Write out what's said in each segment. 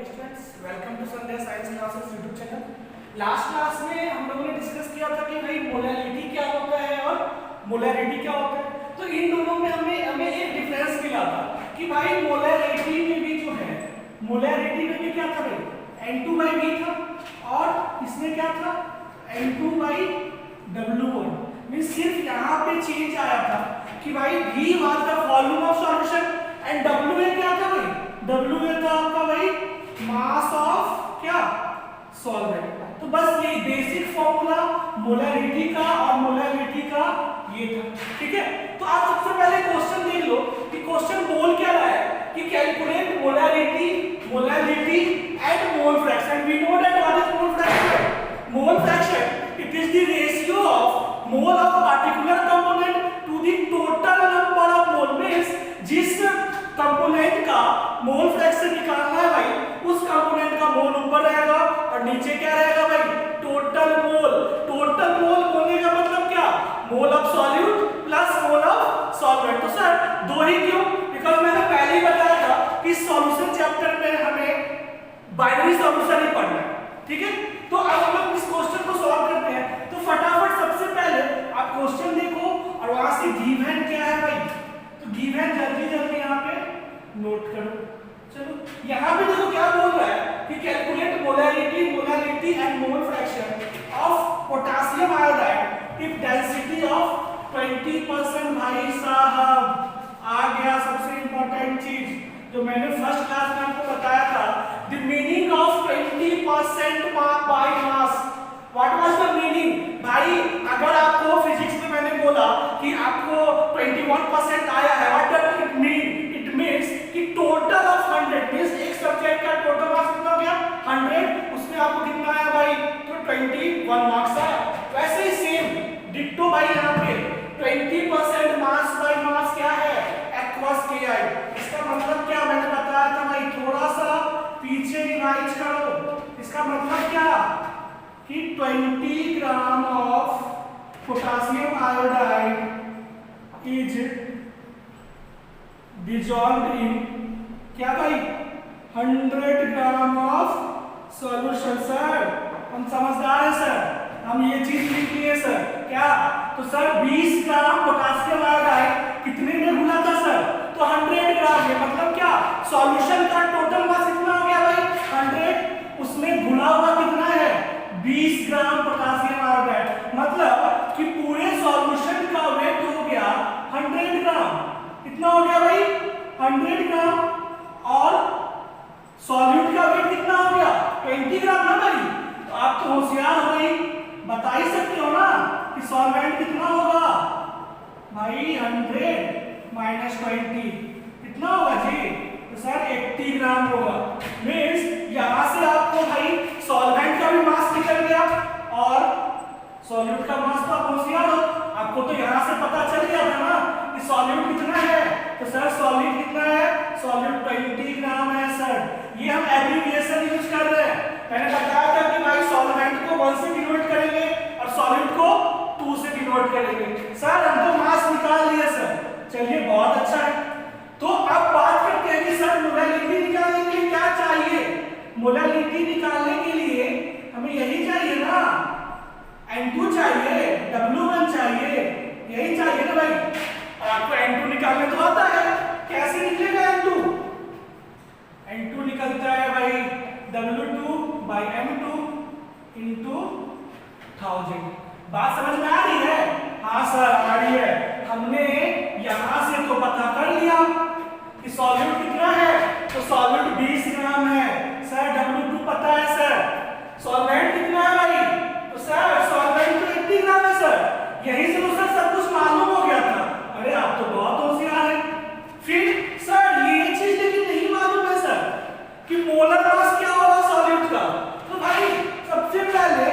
Students, welcome to Sandhya science classes YouTube channel. Last class में हम लोगों ने डिस्कस किया था कि भाई मोलैलिटी क्या होता है और मोलैरिटी क्या होता है। तो इन दोनों में हमें एक डिफरेंस मिला था कि भाई मोलैरिटी में भी जो है, मोलैरिटी में भी क्या था भाई, N2/V था और इसमें क्या था N2/W1। मींस सिर्फ यहाँ पे चेंज आया था कि भाई V was the volume of solution and WA क्या था भाई, WA था आपका भाई मास ऑफ क्या, सॉल्वेंट। तो बस ये बेसिक फॉर्मूला मोलैरिटी का और मोलैलिटी का ये था, ठीक है। तो आप सबसे पहले क्वेश्चन देख लो कि क्वेश्चन बोल क्या रहा है कि calculate molarity, molality and mole fraction. We know that what is mole fraction. Mole fraction it is the ratio of mole of particular component to the total number of mole. Means जिस component का mole fraction निकालना है भाई, उस component का मोल ऊपर रहेगा और नीचे क्या रहेगा भाई, टोटल मोल। टोटल मोल बोलने का मतलब क्या, मोल of solute plus mole of solvent. तो सर दो ही क्यों, बिकॉज मैंने पहले ही बताया था कि सॉल्यूशन चैप्टर में हमें बाइनरी सॉल्यूशन ही पढ़ना है, ठीक है। तो अब हम लोग इस क्वेश्चन को सॉल्व करते हैं। तो फटाफट सबसे पहले आप क्वेश्चन देखो और वहां से गिवन क्या है भाई, तो गिवन जल्दी जल्दी यहाँ पे नोट करो। चलो यहाँ पे देखो क्या बोल रहा है कि calculate molarity, molality and mole fraction of potassium iodide if density of 20%। भाई साहब आ गया सबसे इंपॉर्टेंट चीज जो मैंने फर्स्ट क्लास में आपको बताया था, the meaning of 20% by mass. What was the meaning भाई, अगर आपको फिजिक्स में मैंने बोला कि आपको 21% आया है, what does it mean, it means कि टोटल ऑफ 100 मींस एक सब्जेक्ट का टोटल मार्क्स कितना हो गया 100, उसमें आपको कितना आया भाई, तो 21 मार्क्स आया। वैसे ही सेम डिट्टो भाई यहाँ पे 20% मास बाय मास क्या है, एक्वस KI। इसका मतलब क्या मैंने बताया था भाई, थोड़ा सा पीछे रिवाइज करो। इसका मतलब क्या कि 20 gram of potassium iodide is dissolved in क्या भाई 100 ग्राम ऑफ सॉल्यूशन। सर हम समझदार हैं सर, हम ये चीज लिख लिए सर क्या। तो सर 20 ग्राम पोटेशियम आयोडाइड कितने में घुला था सर, तो 100 ग्राम में। मतलब क्या सॉल्यूशन का टोटल मास कितना हो गया भाई 100, उसमें घुला हुआ कितना है 20 ग्राम पोटेशियम आयोडाइड। मतलब कि पूरे सॉल्यूशन का वेट हो गया 100 ग्राम। कितना हो गया भाई 100 ग्राम और सॉल्यूट का वेट कितना हो गया 20 ग्राम ना भाई। तो आप तो होशियार हो ही, बता ही सकते हो ना कि सॉल्वेंट कितना होगा भाई 100 माइनस 20 कितना होगा जी, तो सर 80 ग्राम होगा। मींस यहां से आपको भाई सॉल्वेंट का भी मास निकल गया और सॉल्यूट का मास। तो आप होशियार हो, आपको तो यहां से पता चल गया था ना कि सॉल्यूट कितना है, तो सर सॉल्यूट कितना है, सॉल्यूट 20 ग्राम है सर। ये हम एब्रिविएशन यूज कर रहे हैं। मैंने बताया था कि भाई सॉल्वेंट को 1 से डिनोट करेंगे और सॉल्यूट को 2 से डिनोट करेंगे। सर हम तो मास निकाल लिए सर, चलिए बहुत अच्छा है। तो अब बात करते हैं कि सर मोलैलिटी निकालने के लिए क्या चाहिए। मोलैलिटी निकालने के लिए हमें यही चाहिए ना, N2 चाहिए, W1 चाहिए, यही चाहिए ना भाई। और आपको N2 निकालने तो आता है, कैसे निकलेगा N2? N2 निकलता है भाई W2/M2 into 1000। बात समझ में आ रही है? हाँ सर आ रही है। हमने यहां से तो पता कर लिया कि सॉल्यूट कितना है, तो सॉल्यूट 20 ग्राम है सर। W2 पता है सर। सॉल्वेंट कितना है भाई, तो सर सॉल्वेंट तो 80 ग्राम है सर। यही से तो सर सब कुछ मालूम हो गया था। अरे आप तो बहुत होशियार हैं। फिर सर ये चीज लेकिन नहीं मालूम है सर कि मोलर मास क्या होगा सॉल्यूट का। तो भाई सबसे पहले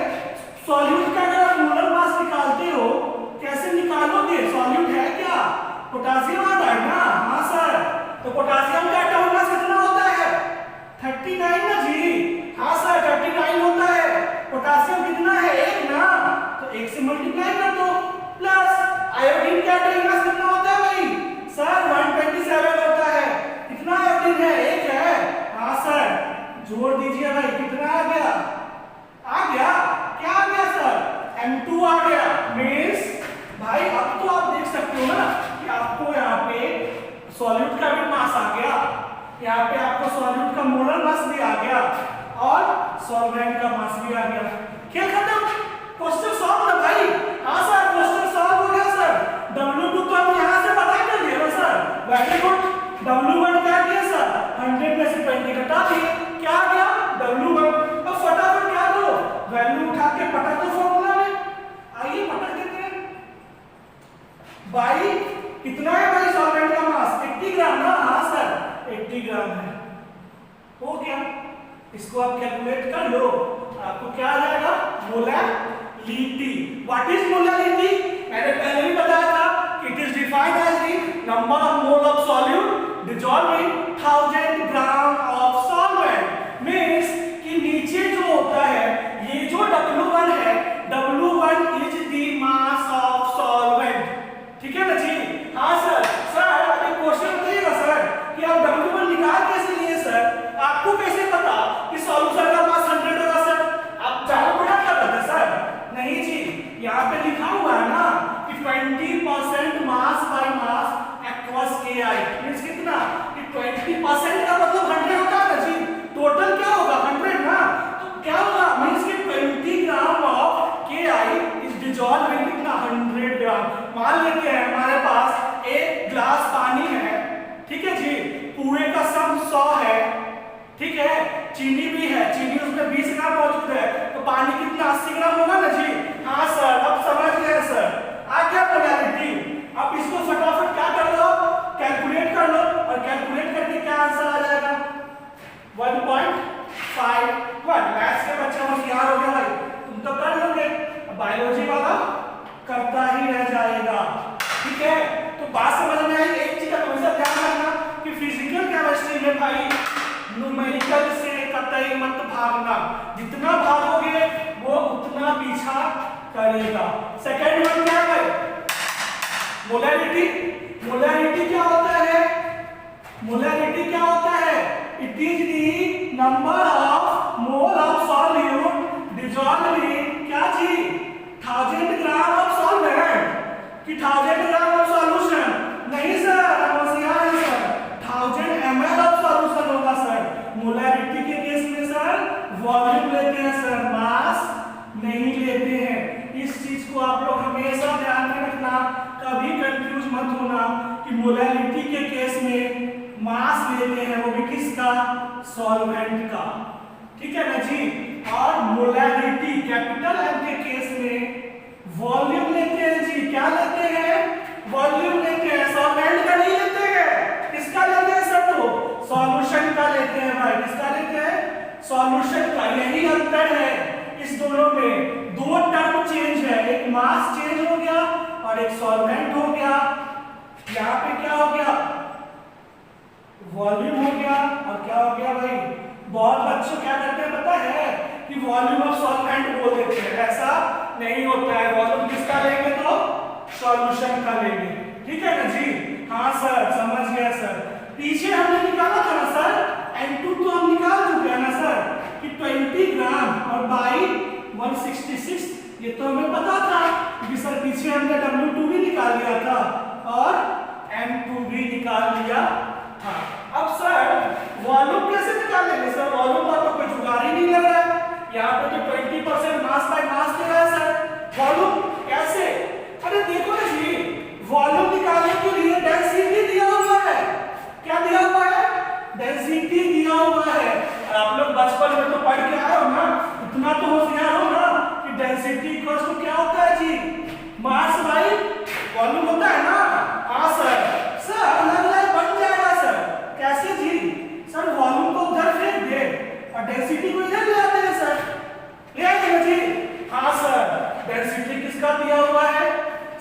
सॉल्यूट का अगर आप मोलर मास निकालते हो, कैसे निकालोगे, सॉल्यूट है क्या पोटेशियम आयोडाइड ना। हाँ सर, तो पोटेशियम का एटॉमिक मास कितना होता है 39 ना जी। हाँ सर 39 होता है। पोटेशियम कितना है 1 ना, तो 1 से मल्टीप्लाई कर दो। प्लस आयोडीन का एटॉमिक मास कितना होता है भाई, सर 127 होता है। कितना आयोडीन है 1 है। हाँ सर जोड़ सॉल्यूट का भी मास आ गया, यहाँ पे आपको सॉल्यूट का मोलर मास भी आ गया और सॉल्वेंट का मास भी आ गया। खेल खत्म, क्वेश्चन सॉल्व ना भाई। हाँ सर क्वेश्चन सॉल्व हो गया सर। W2 तो हम यहाँ से पता कर दिया ना सर, वेरी गुड। W1 क्या किया सर, 100 में से 20 घटा दिए, क्या आ गया W1। अब फटाफट क्या दो, वैल्यू उठा के पटक दो फॉर्मूला में, आइए पटक देते हैं। भाई कितना है भाई सॉल्वेंट का मास, 80 ग्राम ना, हाँ सर 80 ग्राम है, हो गया। इसको आप कैलकुलेट कर लो, आपको क्या आ जाएगा, मोलैलिटी। व्हाट इज मोलैलिटी, मैंने पहले भी बताया था कि it is defined as the number of mole of solute dissolved in 1000 gram of solvent. Means कि नीचे जो होता है, ये जो W1 है, W1 is the mass of solvent, ठीक है ना जी। हाँ सर, सर अभी क्वेश्चन बताइएगा सर कि आप W1 निकाल कैसे लिए सर, आपको कैसे पता कि सॉल्यूशन का मास 100 होगा सर, आप चालू बना कर रहे थे सर, नहीं जी, यहाँ पे लिखा हुआ है ना कि 20% mass by mass aqueous KI, means कितना कि 20% का मतलब 100 होता है ना जी, टोटल क्या होगा 100 ना, तो क्या होगा मींस कि 20 gram of KI is dissolve in कितना 100 ग्राम। मान लेते हैं हमारे पास एक ग्लास पानी है, ठीक है जी, पूरे का सम 100 है, ठीक है, चीनी भी है, चीनी उसमें 20 ग्राम मौजूद है, तो पानी कितना 80 ग्राम होगा ना जी। हाँ सर अब समझ गए सर, आ गया मोलैलिटी। अब इसको फटाफट क्या कर लो, कैलकुलेट कर लो, और कैलकुलेट करके क्या आंसर आ जाएगा 1.51। मैथ्स के बच्चे होशियार हो गए भाई, तुम तो कर लोगे, बायोलॉजी वाला करता ही रह जाएगा, ठीक है। तो बात समझ में आई, एक चीज का हमेशा ध्यान रखना कि फिजिकल केमिस्ट्री में भाई न्यूमेरिकल से कतई मत भागना, जितना भागोगे वो उतना पीछा करेगा। सेकंड वन क्या है, मोलैलिटी। मोलैलिटी क्या होता है, मोलैलिटी क्या होता है, it is the number of mole of solute dissolved इन क्या जी 1000 ग्राम ऑफ सॉल्वेंट, कि 1000 ग्राम ऑफ सॉल्यूशन, नहीं सर होशियार है सर, 1000 ml ऑफ सॉल्यूशन होगा सर। मोलैलिटी के केस में सर वॉल्यूम लेते हैं सर, मास नहीं लेते हैं। इस चीज को आप लोग हमेशा ध्यान में रखना, कभी कंफ्यूज मत होना कि मोलैलिटी के केस में मास लेते हैं, वो भी किसका, सॉल्वेंट का, ठीक है ना जी। और मोलैलिटी कैपिटल M के केस में वॉल्यूम लेते हैं जी, क्या लेते हैं, वॉल्यूम लेते हैं, सॉल्वेंट का नहीं लेते हैं, किसका लेते हैं सर, तो सॉल्यूशन का लेते हैं भाई, किसका लेते हैं, सॉल्यूशन का। यही अंतर है इस दोनों में, दो टर्म चेंज है, एक मास चेंज हो गया और एक सॉल्वेंट हो गया। यहाँ पे क्या हो गया, वॉल्यूम हो गया, और क्या हो गया भाई, बहुत बच्चे क्या करते हैं पता है कि वॉल्यूम ऑफ सॉल्वेंट बोल देते हैं, ऐसा नहीं होता है, वॉल्यूम किसका लेंगे तो सॉल्यूशन का लेंगे, ठीक है ना जी। हाँ सर समझ गया सर, पीछे हमने निकाला था ना सर, N2 तो हम निकाल चुके हैं ना सर कि 20 ग्राम और बाई 166, ये तो हमें पता था क्योंकि सर पीछे हमने W2 भी निकाल लिया था और M2 भी निकाल लिया था। अब सर वॉल्यूम कैसे निकालेंगे सर, वॉल्यूम का तो कोई जुगाड़ ही नहीं लग रहा है, यहाँ पे तो 20% मास बाय मास दे रहा है सर, वॉल्यूम कैसे, अरे देखो ना जी, वॉल्यूम निकालने के लिए डेंसिटी दिया हुआ है, क्या दिया हुआ है, डेंसिटी दिया हुआ है। और आप लोग बचपन में तो पढ़ के आए हो ना, इतना तो होशियार हो ना कि डेंसिटी इक्वल्स टू क्या होता है जी, मास बाय वॉल्यूम होता है ना। हाँ सर, सर अलग अलग बन जाएगा सर, कैसे जी, सर वॉल्यूम को उधर फेंक दे और डेंसिटी को इधर ले आते हैं सर, ले आएंगे जी। हाँ सर, डेंसिटी किसका दिया हुआ है,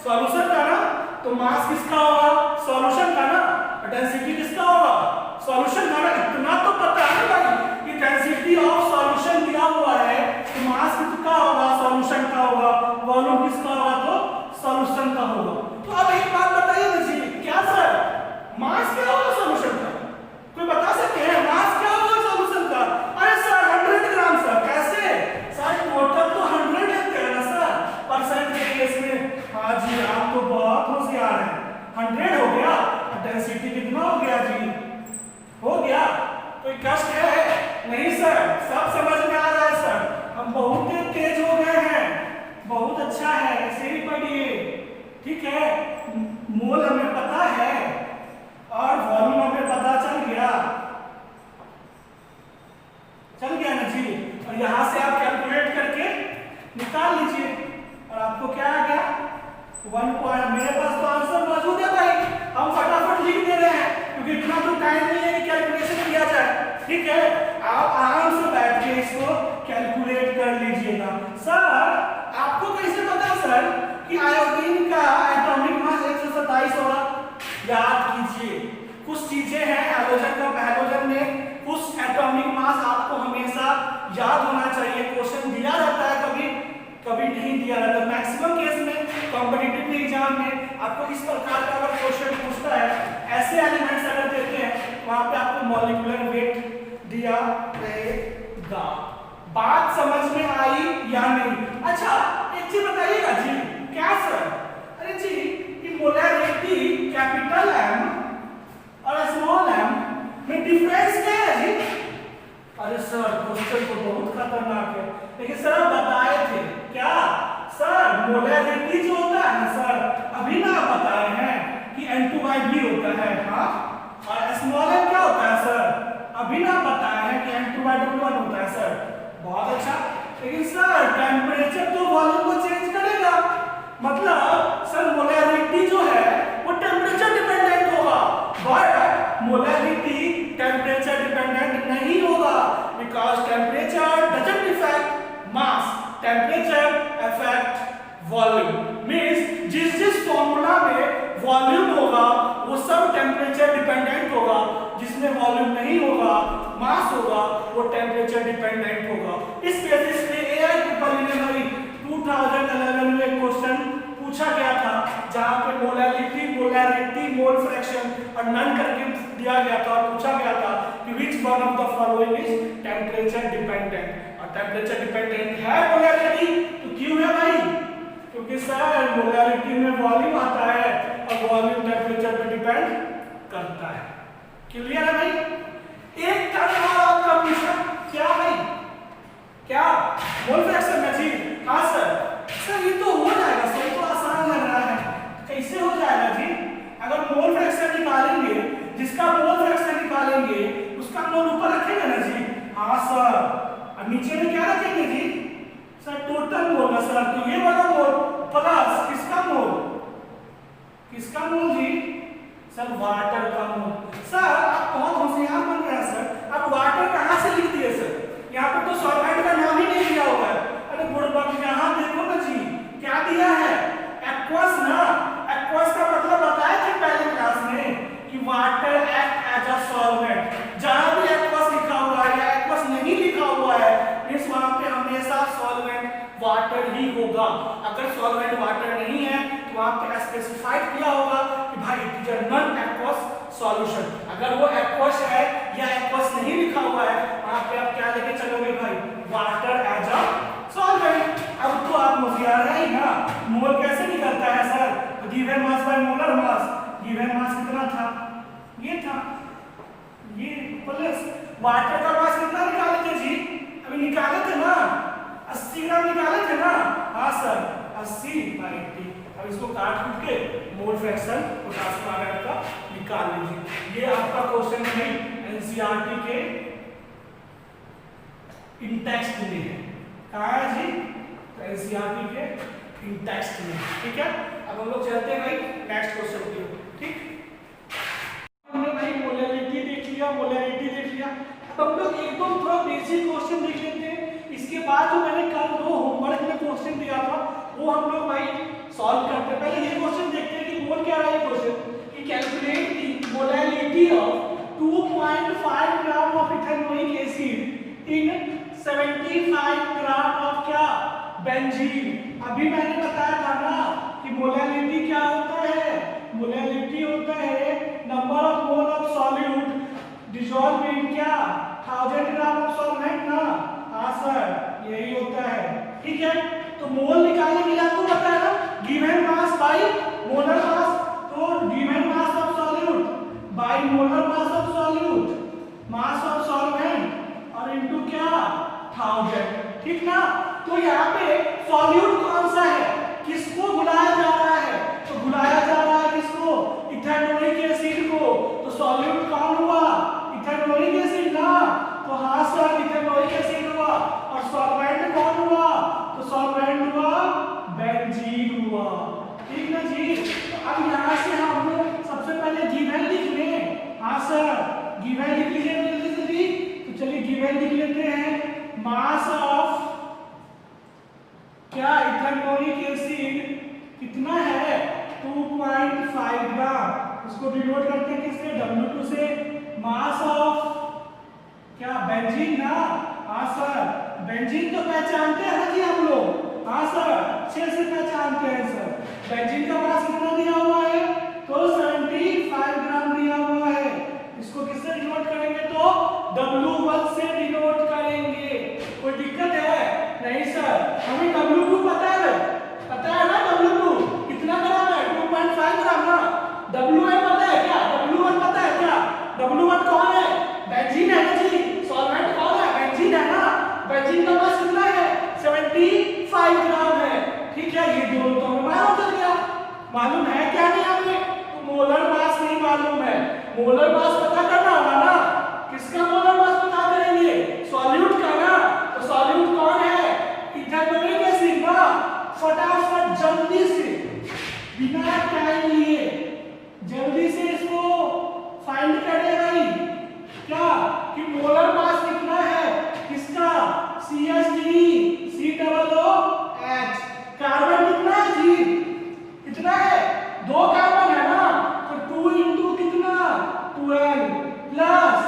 सॉल्यूशन का ना, तो मास किसका होगा, सॉल्यूशन का ना, और डेंसिटी किसका होगा, सॉल्यूशन का ना। इतना तो पता है भाई कि डेंसिटी ऑफ सॉल्यूशन दिया हुआ है, तो मास किसका होगा, सॉल्यूशन का होगा, वॉल्यूम किसका होगा, तो सॉल्यूशन का होगा। तो अब एक बात बताइए ना जी, क्या सर मास क्या होगा सॉल्यूशन का, कोई बता सकते हैं मास क्या होगा सॉल्यूशन का। अरे सर 100 ग्राम सर, कैसे सर, टोटल तो 100 लेते हैं ना सर परसेंट के केस में। हाँ जी आप तो बहुत होशियार हैं, 100 हो गया, डेंसिटी कितना कोई कष्ट है? नहीं सर, सब समझ में आ रहा है सर, हम बहुत तेज हो गए हैं। बहुत अच्छा है, ऐसे ही पढ़िए, ठीक है। मोल हमें पता है और वॉल्यूम हमें पता चल गया ना जी। और यहाँ से आप कैलकुलेट करके निकाल लीजिए और आपको क्या आ गया 1 पॉइंट। मेरे पास तो आंसर मौजूद है भाई, हम फटाफट लिख दे रहे हैं क्योंकि इतना तो टाइम नहीं है कि कैलकुलेशन किया जाए, ठीक है। आप आराम से बैठ के इसको कैलकुलेट कर लीजिएगा। सर आपको कैसे पता सर कि आयोडीन का एटॉमिक मास 127 होगा? याद कीजिए, कुछ चीजें हैं हैलोजन में कुछ एटॉमिक मास आपको हमेशा याद होना चाहिए। क्वेश्चन दिया रहता है, कभी नहीं दिया रहता। मैक्सिमम केस में कॉम्पिटिटिव एग्जाम में आपको इस प्रकार का अगर क्वेश्चन पूछता है, ऐसे एलिमेंट्स अगर देते हैं, वहां पे आपको मॉलिक्यूलर वेट दिया रहेगा। बात समझ में आई या नहीं? अच्छा एक चीज बताइएगा जी। क्या सर? अरे जी, कि मोलैरिटी कैपिटल M और स्मॉल m में डिफरेंस क्या है जी? अरे सर क्वेश्चन तो बहुत खतरनाक है, लेकिन सर आप बताए थे क्या? सर मोलैरिटी जो होता है ना सर, अभी ना आप बताए हैं कि N2/B होता है, हाँ। और स्मॉल m क्या होता है सर? अभी ना बताए हैं कि N2/W1 होता है सर। बहुत अच्छा, लेकिन सर टेम्परेचर तो वॉल्यूम को चेंज करेगा। मतलब सर मोलैरिटी जो है वो टेम्परेचर डिपेंडेंट होगा, बट मोलैरिटी टेम्परेचर डिपेंडेंट नहीं होगा, because temperature doesn't effect mass, temperature effect volume. Means जिस फॉर्मूला में वॉल्यूम होगा वो सब टेम्परेचर डिपेंडेंट होगा, जिसमें वॉल्यूम नहीं होगा, मास होगा, वो टेम्परेचर डिपेंडेंट होगा। इस बेसिस पे एआई प्रिलिमिनरी 2011 में एक क्वेश्चन पूछा गया था जहां पे मोलैरिटी, मोल फ्रैक्शन और नन करके दिया गया था और पूछा गया था कि which one of the following is temperature dependent. और टेम्परेचर डिपेंडेंट है मोलैरिटी, तो क्यों है भाई? क्योंकि सर मोलैरिटी में वॉल्यूम आता है और वॉल्यूम टेम्परेचर पे डिपेंड करता है। क्लियर है भाई? एक टर्म और आपका पूछा क्या भाई? क्या मोल फ्रैक्शन में जी? हाँ सर ये तो हो जाएगा सर, तो आसान लग रहा है। कैसे हो जाएगा जी? अगर मोल फ्रैक्शन निकालेंगे, जिसका मोल फ्रैक्शन निकालेंगे उसका मोल ऊपर रखेंगे ना जी? हाँ सर। और नीचे में क्या रखेंगे जी? सर टोटल मोल ना सर, तो ये वाला मोल प्लस किसका मोल? किसका मोल जी? सर वाटर का मोल। सर आप बहुत होशियार बन रहे हैं सर, आप वाटर कहाँ से लिख दिए सर? यहाँ पे तो सॉल्वेंट का नाम ही नहीं दिया हुआ है। अरे बुड़बक, यहाँ देखो ना जी, क्या दिया है? एक्वस ना। एक्वस का मतलब बताए थे पहले क्लास में कि water act as a solvent. जहां भी एक्वस लिखा हुआ है या एक्वस नहीं लिखा हुआ है, मींस वहां पे हमेशा सॉल्वेंट वाटर ही होगा। अगर सॉल्वेंट वाटर नहीं है तो वहां पे स्पेसिफाइड किया होगा कि भाई it is a non aqueous solution. अगर वो एक्वस है या एक्वस नहीं लिखा हुआ है, वहां पे आप क्या लेके चलोगे भाई? Water as a solvent. अब तो आप होशियार है ही ना। मोल कैसे निकलता है सर? तो given mass by molar mass. Given mass कितना था? ये था, ये प्लस वाटर का मास कितना निकाले थे जी? अभी निकाले थे ना, 80 ग्राम निकाले थे ना? हाँ सर 80/80। अब इसको काट कूट के मोल फ्रैक्शन पोटासियम आयोडाइड का निकाल लीजिए। ये आपका क्वेश्चन है एनसीईआरटी के इंटेक्स्ट में है। कहाँ है जी? तो एनसीईआरटी के इंटेक्स्ट में, ठीक है। अब हम लोग चलते हैं भाई नेक्स्ट क्वेश्चन की ओर, ठीक। हमने भाई मोलैरिटी देख लिया, मोलैरिटी देख लिया। अब हम लोग एकदम थोड़ा बेसिक क्वेश्चन देख लेते हैं। इसके बाद जो मैंने कल 2 होमवर्क में क्वेश्चन दिया था वो हम लोग भाई सॉल्व करते हैं। पहले ये क्वेश्चन देखते हैं कि मोल क्या है। ये क्वेश्चन कि calculate the molarity of 2.5 gram of ethanoic acid in 75 gram of क्या? बेंजीन। अभी मैंने बताया था ना कि मोलैरिटी क्या होता है? मोलैरिटी होता है number of mole of solute dissolve in क्या? 1000 ग्राम ऑफ सॉल्वेंट ना? हाँ सर यही होता है, ठीक है। तो मोल निकालने के लिए आपको पता है ना given mass by molar mass. तो given mass of solute by molar mass of solute, mass of solvent 1000, ठीक ना। तो यहाँ पे सॉल्यूट कौन सा है, किसको बुलाया जा रहा है, तो बुलाया जा रहा है किसको, इथेनोइक एसिड को। तो सॉल्यूट कौन हुआ, इथेनोइक एसिड ना, तो हाँ सर इथेनोइक एसिड हुआ। और सॉल्वेंट कौन हुआ, तो सॉल्वेंट हुआ बेंजीन हुआ, ठीक ना जी। तो अब यहाँ से हम लोग सबसे पहले गिवन लिख लें। हाँ सर गिवन लिख लीजिए जल्दी जल्दी। तो चलिए गिवन लिख लेते हैं, मास ऑफ क्या इथेनोइक एसिड कितना है 2.5 ग्राम। उसको डिनोट करते हैं किससे, W2 से। मास ऑफ क्या बेंजीन ना, हाँ सर बेंजीन तो पहचानते हैं ना जी हम लोग, हाँ सर अच्छे से पहचानते हैं सर। बेंजीन का मास कितना दिया हुआ है, तो 75 ग्राम दिया हुआ है। इसको किससे डिनोट करेंगे, तो W1 से डिनोट करेंगे। कोई दिक्कत है, नहीं सर हमें W2 पता है, पता है ना W2 कितना ग्राम है, 2.5 ग्राम ना। W1 पता है क्या, W1 पता है क्या, W1 कौन है, बेंजीन है ना जी। सॉल्वेंट कौन है, बेंजीन है ना। बेंजीन का मास कितना है, 75 ग्राम है, ठीक है। ये दोनों तो हमें मालूम चल गया। मालूम है क्या नहीं हमें, तो मोलर मास नहीं मालूम है, मोलर मास पता करना होगा ना। किसका मोलर मास पता करेंगे, सॉल्यूट का ना। तो सॉल्यूट कौन है, इथेनोइक एसिड ना। फटाफट जल्दी से बिना टाइम लिए जल्दी से इसको फाइंड करें भाई, क्या कि मोलर मास कितना है किसका, CH3 COOH। कार्बन कितना है जी, कितना है, 2 कार्बन है ना, तो 2 इंटू कितना 12 प्लस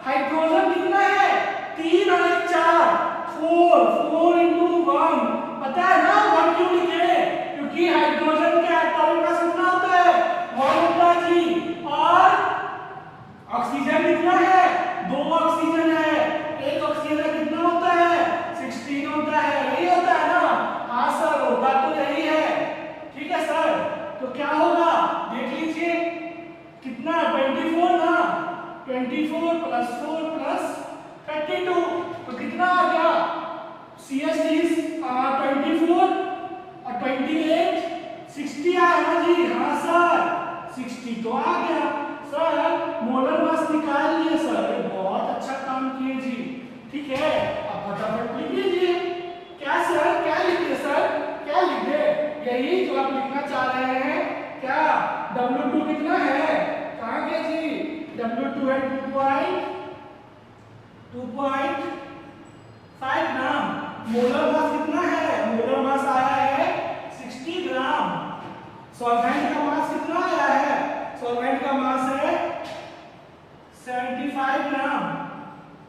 हाइड्रोजन कितना है 3 और 1 4 4 इंटू 1, पता है ना 1 क्यों लिखे, क्योंकि हाइड्रोजन के एटॉमिक मास कितना होता है 1 होता है जी। और ऑक्सीजन कितना है, 2 ऑक्सीजन है, 1 ऑक्सीजन कितना होता है 16 होता है, यही होता है ना। हाँ सर होता तो यही है, ठीक है सर। तो क्या होगा देख लीजिए, कितना 24 ना, 24 प्लस 4 प्लस 32, तो कितना आ गया CH3 24 और 28 60 आया ना जी। हाँ सर 60 तो आ गया सर, मोलर मास निकाल लिए सर, बहुत अच्छा काम किए जी, ठीक है। अब फटाफट लिख लीजिए, क्या सर क्या लिखे सर, क्या लिखे, यही जो आप लिखना चाह रहे हैं, क्या W2 कितना है, कहाँ गया जी, W2 है 2.5 ग्राम। मोलर मास कितना है, मोलर मास आया है 60 ग्राम। सॉल्वेंट का मास कितना आया है, सॉल्वेंट का मास है 75 ग्राम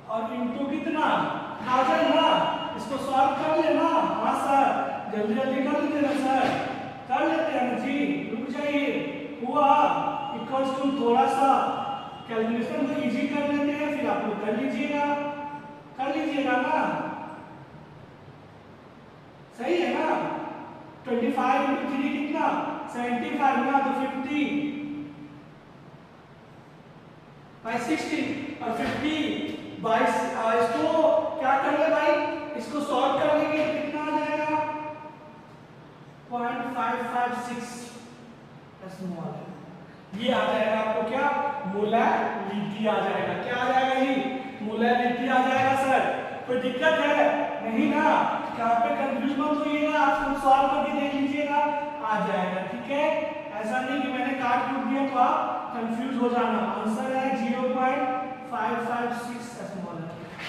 और इनटू कितना 1000 ना। इसको सॉल्व कर लेना, हाँ सर जल्दी जल्दी कर लेते ना सर, कर लेते हैं ना जी, रुक जाइए। हुआ इक्वल्स टू, थोड़ा सा कैलकुलेशन को इजी कर लेते हैं, फिर आप लोग कर लीजिएगा ना, सही है ना। 25 इंटू 3 कितना 75 ना, तो 50 बाई 60 और 50 बाई, इसको क्या कर ले भाई, इसको सॉल्व कर लेंगे तो कितना आ जाएगा 0.556 स्मॉल, ये आ जाएगा आपको क्या मोलैलिटी आ जाएगा, क्या आ जाएगा जी मोलैलिटी आ जाएगा सर। कोई दिक्कत है नहीं ना, यहाँ पे कंफ्यूज मत होइएगा, आप खुद सॉल्व करके देख लीजिएगा आ जाएगा, ठीक है। ऐसा नहीं कि मैंने काट कूट दिया तो आप कंफ्यूज हो जाना। आंसर है 0.556 स्मॉल।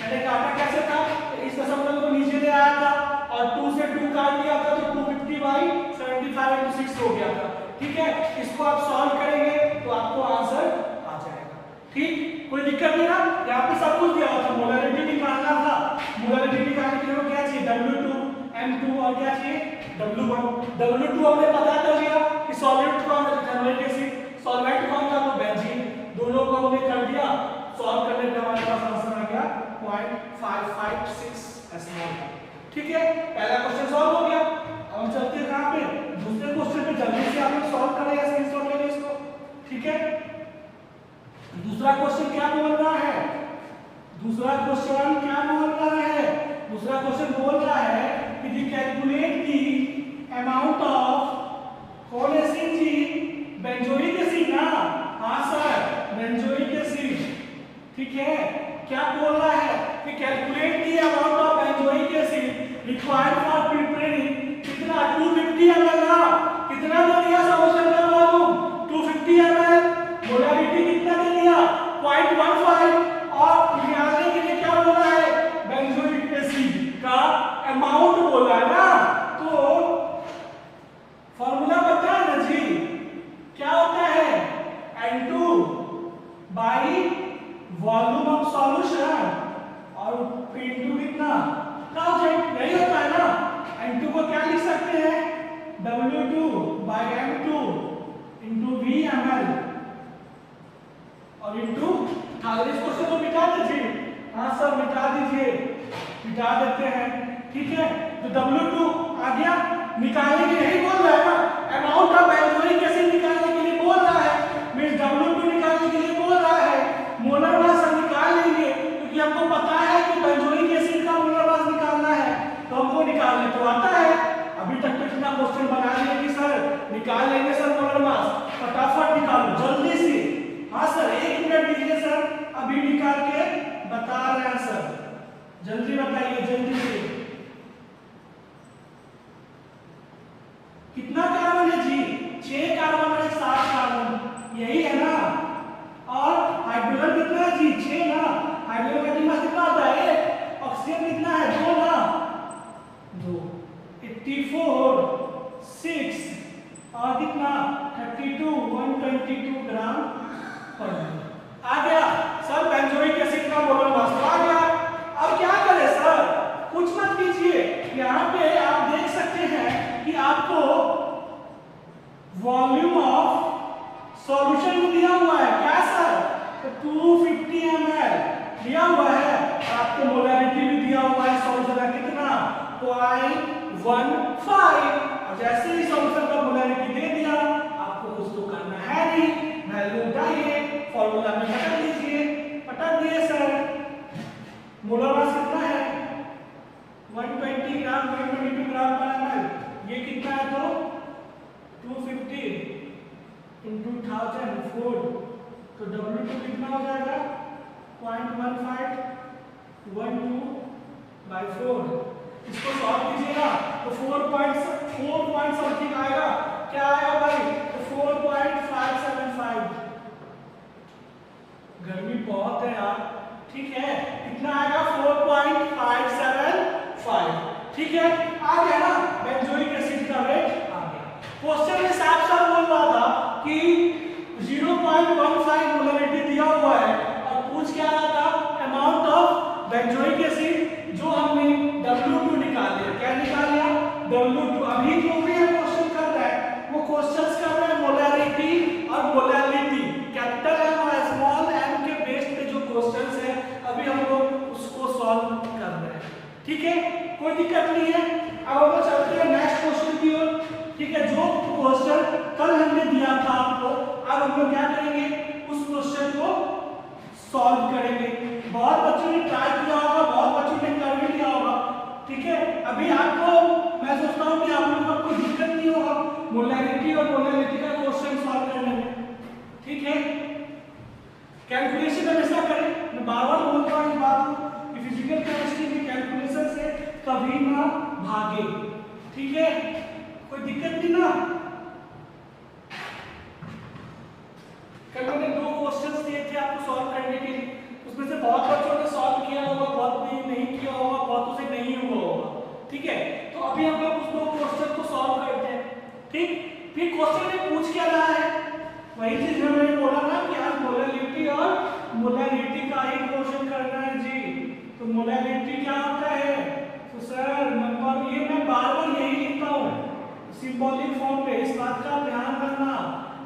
मैंने काटा कैसे था, इस दशमलव को नीचे ले आया था और 2 से 2 काट दिया था तो 250 बाई 75 into 6 हो गया था, ठीक है। इसको आप सॉल्व करेंगे तो आपको आंसर आ जाएगा, ठीक। कोई दिक्कत नहीं ना, यहाँ पे सब कुछ दिया हुआ था, मोलैरिटी निकालना था, मोलैरिटी निकालने के लिए क्या चाहिए W2 M2 और क्या चाहिए W1। W2 हमने पता कर लिया कि सॉल्वेंट कौन है, इथेनोइक एसिड, सॉल्वेंट कौन था तो बेंजीन, दोनों को हमने कर दिया, सॉल्व करने पे हमारे पास आंसर आ गया 0.556 स्मॉल, ठीक है। पहला क्वेश्चन सॉल्व हो गया। अब हम चलते हैं कहां पे, दूसरे क्वेश्चन पे। जल्दी से आप लोग सॉल्व करें या स्क्रीनशॉट ले लें इसको, ठीक है। दूसरा क्वेश्चन क्या बोल रहा है, दूसरा क्वेश्चन क्या बोल रहा है, दूसरा क्वेश्चन बोल रहा है कि जी कैलकुलेट दी अमाउंट ऑफ कौन एसिड जी, बेंजोइक एसिड ना, हाँ सर बेंजोइक एसिड, ठीक है। क्या बोल रहा है कि calculate the amount of benzoic acid required for preparing कितना 250 ml ना, कितना दे दिया सॉल्यूशन का वॉल्यूम 250 ml, मोलारिटी कितना दे दिया 0.15 और निकालने के लिए क्या बोला है बेंजोइक एसिड का अमाउंट बोला है ना। तो फॉर्मूला पता है ना जी, क्या होता है N2 by volume of solution और P2 कितना क्या हो जाए, यही होता है ना। N2 को क्या लिख सकते हैं W2 by M2 into V ml और इंटू, अगर इस क्वेश्चन को मिटा दीजिए, हाँ सर मिटा दीजिए, मिटा देते हैं, ठीक है। तो W2 आ गया, निकालने के लिए बोल रहा है ना, अमाउंट ऑफ बेंजोइक एसिड निकालने के लिए बोल रहा है, मींस W2 निकालने के लिए बोल रहा है। मोलर मास हम निकाल लेंगे क्योंकि हमको पता है कि बेंजोइक एसिड का मोलर मास निकालना है, तो हमको निकालने तो आता है। अभी तक तो कितना क्वेश्चन बना लिए कि सर निकाल लेंगे सर मोलर मास, फटाफट निकालो जल्दी से। हाँ सर 1 मिनट दीजिए सर, अभी निकाल के बता रहे हैं सर, जल्दी बताइए जल्दी से। कितना कार्बन है जी, 6 कार्बन और 7 कार्बन, यही है ना। और हाइड्रोजन कितना है जी 6 ना, हाइड्रोजन का मास कितना होता है 1, ऑक्सीजन कितना है 2 ना, 2 84 6 और कितना 32 122 ग्राम पर मोल आ गया सर। बेंजोइक एसिड का मोलर मास आ गया। अब क्या करें सर, कुछ मत कीजिए, यहाँ पे आप देख सकते हैं कि आपको वॉल्यूम ऑफ सॉल्यूशन दिया हुआ है, क्या सर तो 250 ml दिया हुआ है, और आपको मोलारिटी भी दिया हुआ है सॉल्यूशन का कितना 0.15, और जैसे ही सॉल्यूशन का मोलारिटी दे दिया, आपको कुछ तो करना है नहीं, वैल्यू उठाइए फॉर्मूला में पटक दीजिए, पटक दिए सर। मोलर मास कितना है 120 ग्राम 122 ग्राम पर ml, ये कितना है तो 250 into 1004, तो W2 कितना हो जाएगा 0.15 12 by 4, इसको सॉल्व कीजिएगा तो 4 समथिंग आएगा, क्या आएगा भाई तो 4.575, गर्मी बहुत है यार, ठीक है कितना आएगा 4.575, ठीक है आ गया ना, बेंजोइक एसिड का रेट आ गया। क्वेश्चन में साफ साफ बोल रहा था कि 0.15 मोलारिटी दिया हुआ है, और पूछ क्या रहा था अमाउंट ऑफ बेंजोइक एसिड, जो हमने W2 निकाल लिया, क्या निकाल लिया W2। अभी जो भी हम क्वेश्चन कर रहे हैं वो क्वेश्चंस कर रहे हैं मोलारिटी और मोलालिटी, कैपिटल एम और स्मॉल एम के बेस पे जो क्वेश्चंस है अभी हम लोग उसको सॉल्व कर रहे हैं, ठीक है कोई दिक्कत नहीं है। अब हम चलते हैं नेक्स्ट क्वेश्चन की ओर, ठीक है। जो क्वेश्चन कल हमने दिया था आपको, अब हम लोग क्या करेंगे उस क्वेश्चन को सॉल्व करेंगे। बहुत बच्चों ने ट्राई किया होगा, बहुत बच्चों ने कर भी लिया होगा, ठीक है। अभी आपको मैं सोचता हूँ कि आप लोगों को कोई दिक्कत नहीं होगा मोलारिटी और मोलालिटी का क्वेश्चन सॉल्व करने में, ठीक है। कैलकुलेशन हमेशा करें, मैं बार-बार बोलता हूँ इस बात को कि फिजिकल केमिस्ट्री में कैलकुलेशन से कभी ना भागे, ठीक है कोई दिक्कत नहीं ना। कल मैंने 2 क्वेश्चंस दिए थे आपको सॉल्व करने के लिए, उसमें से बहुत बच्चों ने सॉल्व किया होगा, बहुत ने नहीं किया होगा, बहुतों से नहीं हुआ होगा, ठीक है। तो अभी हम लोग उस 2 क्वेश्चन को सॉल्व करते हैं, ठीक। फिर क्वेश्चन में पूछ क्या रहा है, वही चीज मैंने बोला ना कि आज मोलालिटी और मोलालिटी का ही क्वेश्चन करना है जी। तो मोलालिटी क्या होता है तो सर नंबर, ये मैं बार-बार यही लिखता हूँ सिंबॉलिक फॉर्म पे, इस बात का ध्यान रखना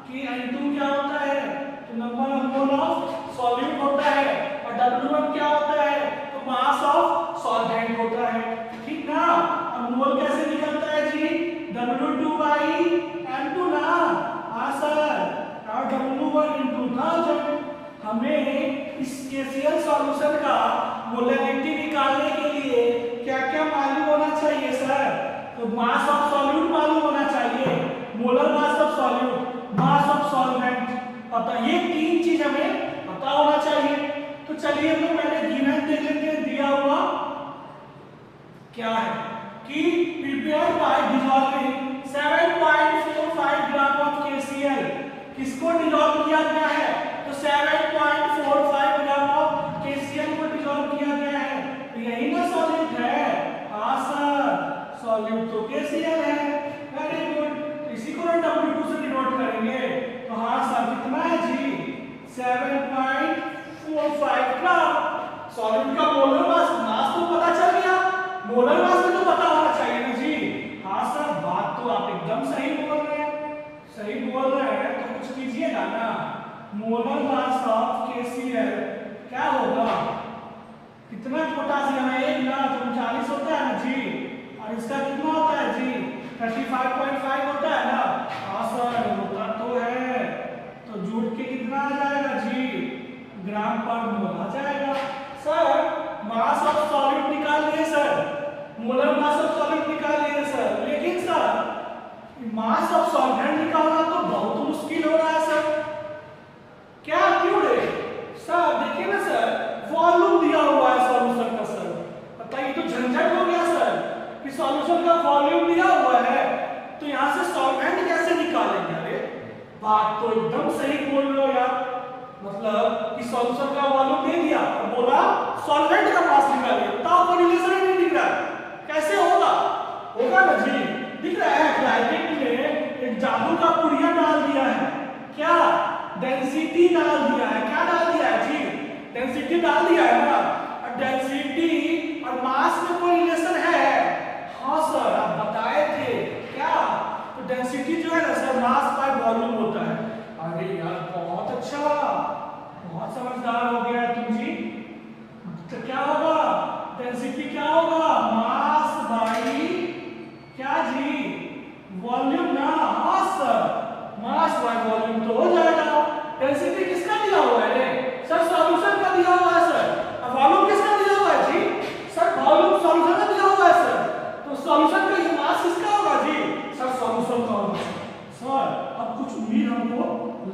कि N2 क्या होता है तो number of mole of solute होता है, और W1 क्या होता है तो मास ऑफ सॉल्वेंट होता है, ठीक ना। और मोल कैसे निकलता है जी W2 बाई M2 ना, हाँ सर, और W1 into 1000। हमें इस KCl सॉल्यूशन का मोलालिटी निकालने के लिए क्या चाहिए सर, तो मास ऑफ सॉल्यूट मालूम होना चाहिए, molar mass of solute, mass of solvent, पता, ये तीन चीज हमें पता होना चाहिए। तो चलिए हम लोग पहले गिवन देख लेते हैं, दिया हुआ क्या है कि prepare by dissolving 7.45 gram of KCl, किसको डिसॉल्व किया गया है, तो 7.45 ग्राम ऑफ KCl को डिसॉल्व किया गया है, तो यही ना सॉल्यूट है। हाँ सर, सॉल्यूट तो KCl है, वेरी गुड, इसी को W2 से डिनोट करेंगे। तो हाँ सर, कितना है जी, 7.45 ग्राम। सॉल्यूट का मोलर मास तो पता चल गया, मोलर मास में तो पता होना चाहिए ना जी। हाँ सर, बात तो आप एकदम सही बोल रहे हैं, सही बोल रहे हैं, तो कुछ कीजिएगा ना, मोलर मास ऑफ KCl क्या होगा, कितना पोटासियम है, 1,39 होता है ना जी, और इसका कितना होता है जी, 35.5 होता है ना। हाँ सर, होता तो है, तो जुड़ के कितना आ जाएगा जी, ग्राम पर मोल आ जाएगा। सर मास ऑफ सॉलिड निकाल लिए sir, molar mass of solid निकाल लिए सर, लेकिन सर मास ऑफ सॉल्वेंट निकालना तो बहुत मुश्किल हो रहा है सर। क्या, क्यों रे सर, देखिए ना सर, वॉल्यूम दिया हुआ है सॉल्यूशन का सर, बताइए, तो झंझट हो गया सर कि सॉल्यूशन का वॉल्यूम दिया हुआ है, तो यहां से सॉल्वेंट कैसे निकालेंगे। अरे बात तो एकदम सही बोल रहे हो यार, मतलब कि सॉल्यूशन का वॉल्यूम दे दिया और बोला सॉल्वेंट का मास निकालिए, बताओ कोई रिलेशन ही नहीं दिख रहा है, कैसे होगा, होगा ना जी, दिख रहा है, ब्रैकेट में एक जादू का पुड़िया डाल दिया है, क्या, डेंसिटी डाल दिया है, क्या डाल दिया है जी, डेंसिटी डाल दिया है ना, और डेंसिटी और मास में कोई रिलेशन है। हाँ सर, आप बताए थे क्या, तो डेंसिटी जो है ना सर, मास बाय वॉल्यूम होता है। अरे यार बहुत अच्छा, बहुत समझदार हो गया तुम जी। तो क्या होगा, डेंसिटी क्या होगा, मास बाई क्या जी, वॉल्यूम ना। हाँ सर, मास बाय वॉल्यूम तो हो जाएगा। डेंसिटी किसका दिया हुआ है सर, सॉल्यूशन का दिया हुआ है सर, और वॉल्यूम किसका दिया हुआ है जी, सर वॉल्यूम सॉल्यूशन का दिया हुआ है सर, तो सॉल्यूशन का ये मास किसका होगा जी, सर सॉल्यूशन का होगा सर। अब कुछ उम्मीद हमको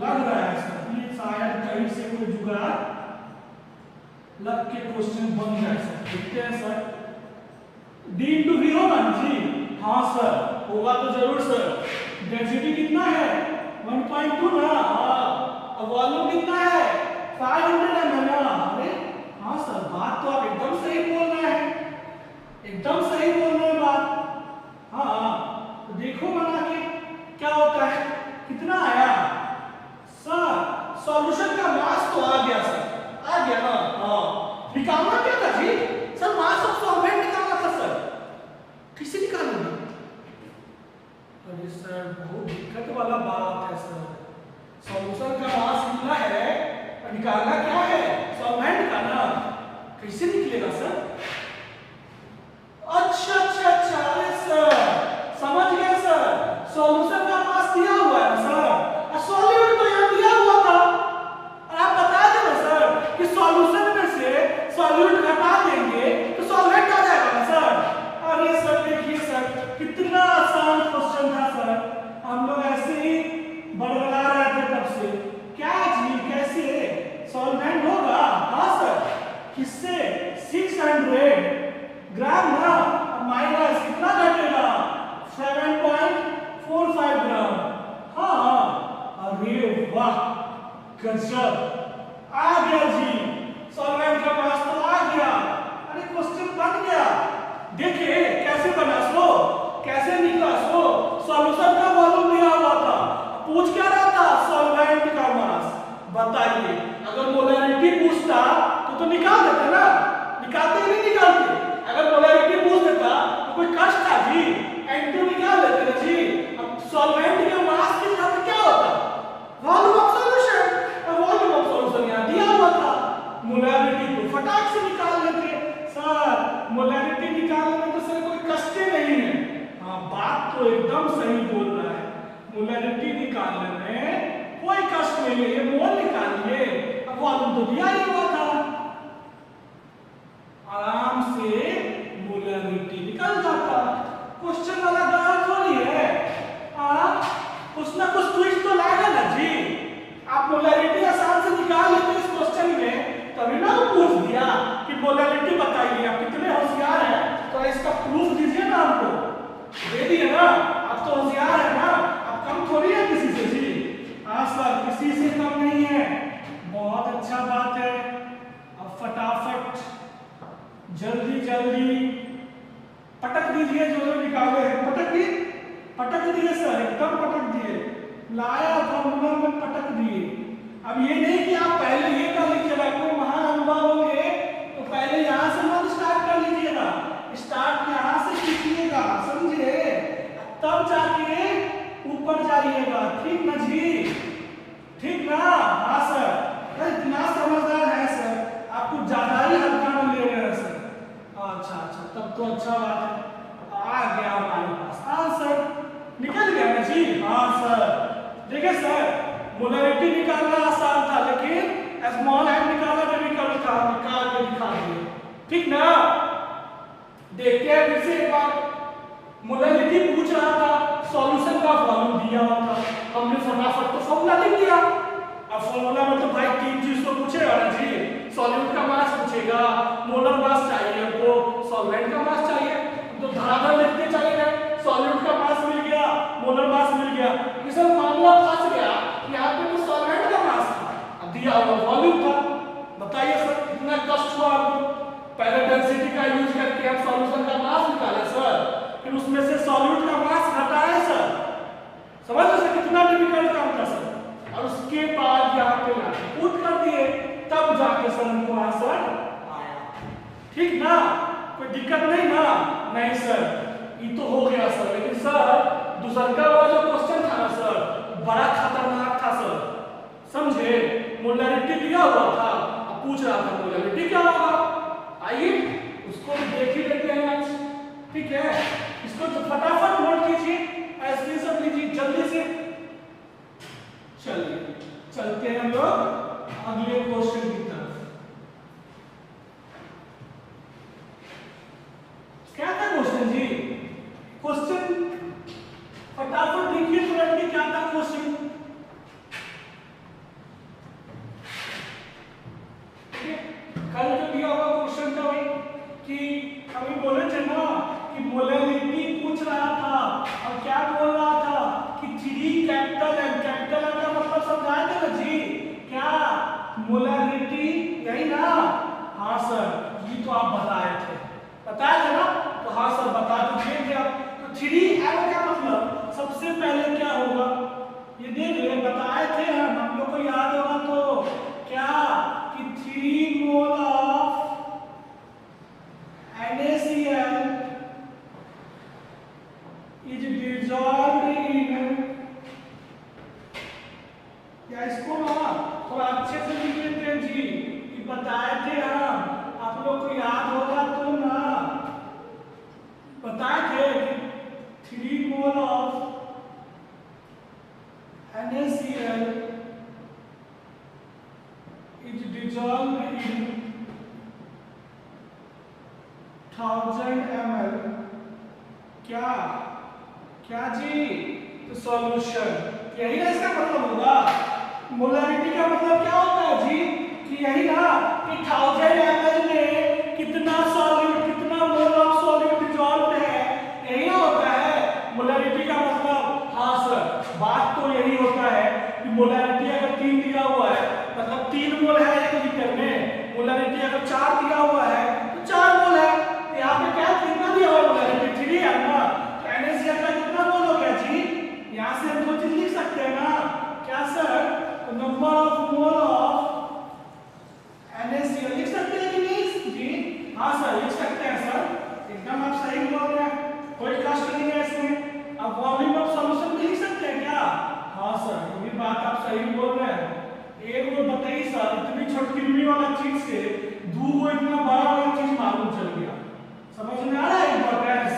लग रहा है सर, ये शायद कहीं से कोई जुगाड़ लग के क्वेश्चन बन जाए सर, देखते हैं सर। D into V होगा ना जी, हाँ सर होगा तो जरूर सर। डेंसिटी कितना है 1.2 ना, हाँ, और वॉल्यूम कितना है 500 ml ना। अरे हाँ सर, बात तो आप एकदम सही बोल रहे हैं, एकदम सही बोल रहे हैं बात। हाँ तो देखो बना के क्या होता है, कितना आया सर, सॉल्यूशन का मास तो आ गया सर, आ गया ना। हाँ, निकालना क्या था जी सर, मास ऑफ सॉल्वेंट निकालना था सर, किसे निकालेंगे। अरे सर बहुत दिक्कत वाला बात है सर, सॉल्यूशन का मास कितना है और निकालना क्या है, सॉल्वेंट का ना, कैसे निकलेगा सर। अच्छा अच्छा अच्छा, अरे सर समझ गया सर, सॉल्यूशन का मास दिया हुआ है सर, और सॉल्यूट तो यहाँ दिया हुआ था, और आप बता देना सर कि सॉल्यूशन में से सॉल्यूट घटा देंगे तो सॉल्वेंट आ जाएगा ना सर। अरे सर देखिए सर, कितना आसान क्वेश्चन था सर, हम लोग ऐसे ही बड़बड़ा रहे थे तब से, क्या जी कैसे सॉल्वेंट होगा। हाँ सर, किससे 600 ग्राम ना, माइनस कितना घटेगा 7.45 ग्राम। हाँ अरे वाह गजब, आ गया जी सॉल्वेंट का मास तो आ गया। अरे क्वेश्चन बन गया, देखिए कैसे बना सो, कैसे निकला सो, सॉल्यूशन का वॉल्यूम दिया हुआ था, पूछ क्या रहा था सॉल्वेंट का मास। बताइए अगर मोलैरिटी पूछता तो निकाल देते ना, निकालते ही नहीं निकालते, अगर मोलैरिटी पूछ देता तो कोई कष्ट था जी, N2 निकाल लेते ना जी। अब सॉल्वेंट के मास के साथ क्या होता, वॉल्यूम ऑफ सॉल्यूशन, और वॉल्यूम ऑफ सॉल्यूशन यहां दिया हुआ था, मोलैरिटी तो फटाक से निकाल लेते सर, मोलैरिटी निकालने में तो सर कोई कष्ट नहीं है। हाँ बात तो एकदम सही बोल रहा है, मोलैरिटी निकालने में कोई कष्ट नहीं है, ये मोल निकालिए, अब वॉल्यूम तो दिया ही हुआ था, आराम से मोलैरिटी निकल जाता। आप मोलैरिटी आसान से निकाल लेते इस क्वेश्चन में, तभी ना पूछ दिया कि मोलैरिटी बताइए। आप कितने होशियार हैं, तो इसका प्रूफ दीजिए ना हमको। दे दिए ना, आप तो होशियार है ना, आप कम थोड़ी है किसी से जी। हाँ सर, किसी से कम नहीं है। बहुत अच्छा बात है। अब फटाफट जल्दी जल्दी पटक दीजिए जो जो निकाले हैं। पटक दिए सर, एकदम पटक दिए। लाया फॉर्मूला में पटक दिए। अब ये नहीं कि आप पहले ये कर लीजिएगा, कोई महान अनुभव होंगे तो पहले यहाँ से मत स्टार्ट कर लीजिएगा, स्टार्ट यहाँ से कीजिएगा, समझे? तब जाके ऊपर जाइएगा, ठीक ना जी? ठीक ना? हाँ सर, इतना समझदार है सर, आप कुछ ज्यादा ही हल्का में ले रहे हैं सर। अच्छा, तब तो अच्छा बात है, आ गया हमारे पास। हाँ सर, निकल गया ना जी? हाँ सर। देखिए सर, मोलैरिटी निकालना आसान था, लेकिन स्मॉल एम निकालना डिफिकल्ट था। निकाल के दिखा दिए, ठीक ना? देखते हैं फिर से एक बार। मोलैरिटी पूछ रहा था, सॉल्यूशन का फॉर्मूला दिया हुआ था, हमने फटाफट तो फॉर्मूला लिख दिया। अब फॉर्मूला में तो भाई तीन चीज तो पूछेगा ना जी, सॉल्यूट का मास पूछेगा, मोलर मास चाहिए हमको, सॉल्वेंट का मास चाहिए, तो धड़ाधड़ लिखते चले गए। सॉल्यूट का मास मिल गया, मोलर मास मिल गया, सर मामला फंस गया। यहाँ पे तो सॉल्वेंट का मास था, अब दिया हुआ वॉल्यूम था। बताइए सर, कितना कष्ट हुआ आपको? पहले डेंसिटी का यूज करके हम सॉल्यूशन का मास निकाले सर, फिर उसमें से सॉल्यूट का मास घटाए सर। समझ लो कितना डिफिकल्ट काम था सर। और उसके बाद यहाँ पे पुट कर दिए, तब जाके सर हमको आंसर आया, ठीक ना? कोई दिक्कत नहीं ना? नहीं सर, ये तो हो गया सर, लेकिन सर दूसरा वाला जो क्वेश्चन था ना सर, बड़ा खतरनाक था सर, समझे? मोलैरिटी दिया हुआ था, अब पूछ रहा था मोलैरिटी क्या होगा। आइए उसको भी देख ही लेते हैं आज, ठीक है? इसको तो फटाफट नोट कीजिए, स्क्रीनशॉट लीजिए जल्दी से। चलिए चलते हैं हम लोग अगले क्वेश्चन की तरफ। क्या था क्वेश्चन जी? क्वेश्चन फटाफट देखिए तुरंत कि क्या था क्वेश्चन। कल जो दिया हुआ क्वेश्चन था भाई कि अभी बोले थे ना कि मोलैरिटी पूछ रहा था, और क्या बोल रहा था कि 3 कैपिटल एम का मतलब समझाए थे ना जी? क्या मोलैरिटी, यही ना? हाँ सर, ये तो आप बताए थे ना? तो हाँ सर बता दीजिए आप। तो 3m का मतलब सबसे पहले क्या होगा, ये देख ले, बताए थे हम लोग को याद होगा तो क्या कि 3 mole of NaCl is dissolved in, या इसको ना थोड़ा अच्छे से लिख लेते हैं जी, ये बताए थे हम, आप लोग को याद होगा तो ना? बताए थे कि 3 mole of NaCl is dissolved in 1000 ml। क्या क्या जी? तो सॉल्यूशन, यही ना इसका मतलब होगा। मोलैरिटी का मतलब क्या होता है जी? कि यही ना कि 1000 ml में कितना सॉल्यूट, कितना मोल ऑफ सॉल्यूट डिसॉल्व्ड है, यही ना होता है मोलैरिटी का मतलब। हाँ सर, बात तो यही होता है कि मोलैरिटी अगर 3 दिया हुआ है मतलब 3 मोल है 1 लीटर में, मोलैरिटी अगर 4 दिया हुआ है तो 4 मोल है। यहाँ पे क्या कितना दिया हुआ मोलैरिटी? 3 है ना? तो NaCl का कितना मोल हो गया जी? यहाँ से हम दो चीज लिख सकते हैं ना? क्या सर? तो number of mole of NaCl लिख सकते हैं कि नहीं जी? हाँ सर लिख सकते हैं सर, एकदम आप सही बोल रहे हैं, कोई कष्ट नहीं है इसमें। अब वॉल्यूम ऑफ सॉल्यूशन भी लिख सकते हैं क्या? हाँ सर, ये भी बात आप सही बोल रहे हैं। एक वो बताइए सर, इतनी छोटी वाला चीज से दूर इतना बड़ा वाला चीज मालूम चल गया, समझ में आ रहा है इंपॉर्टेंस?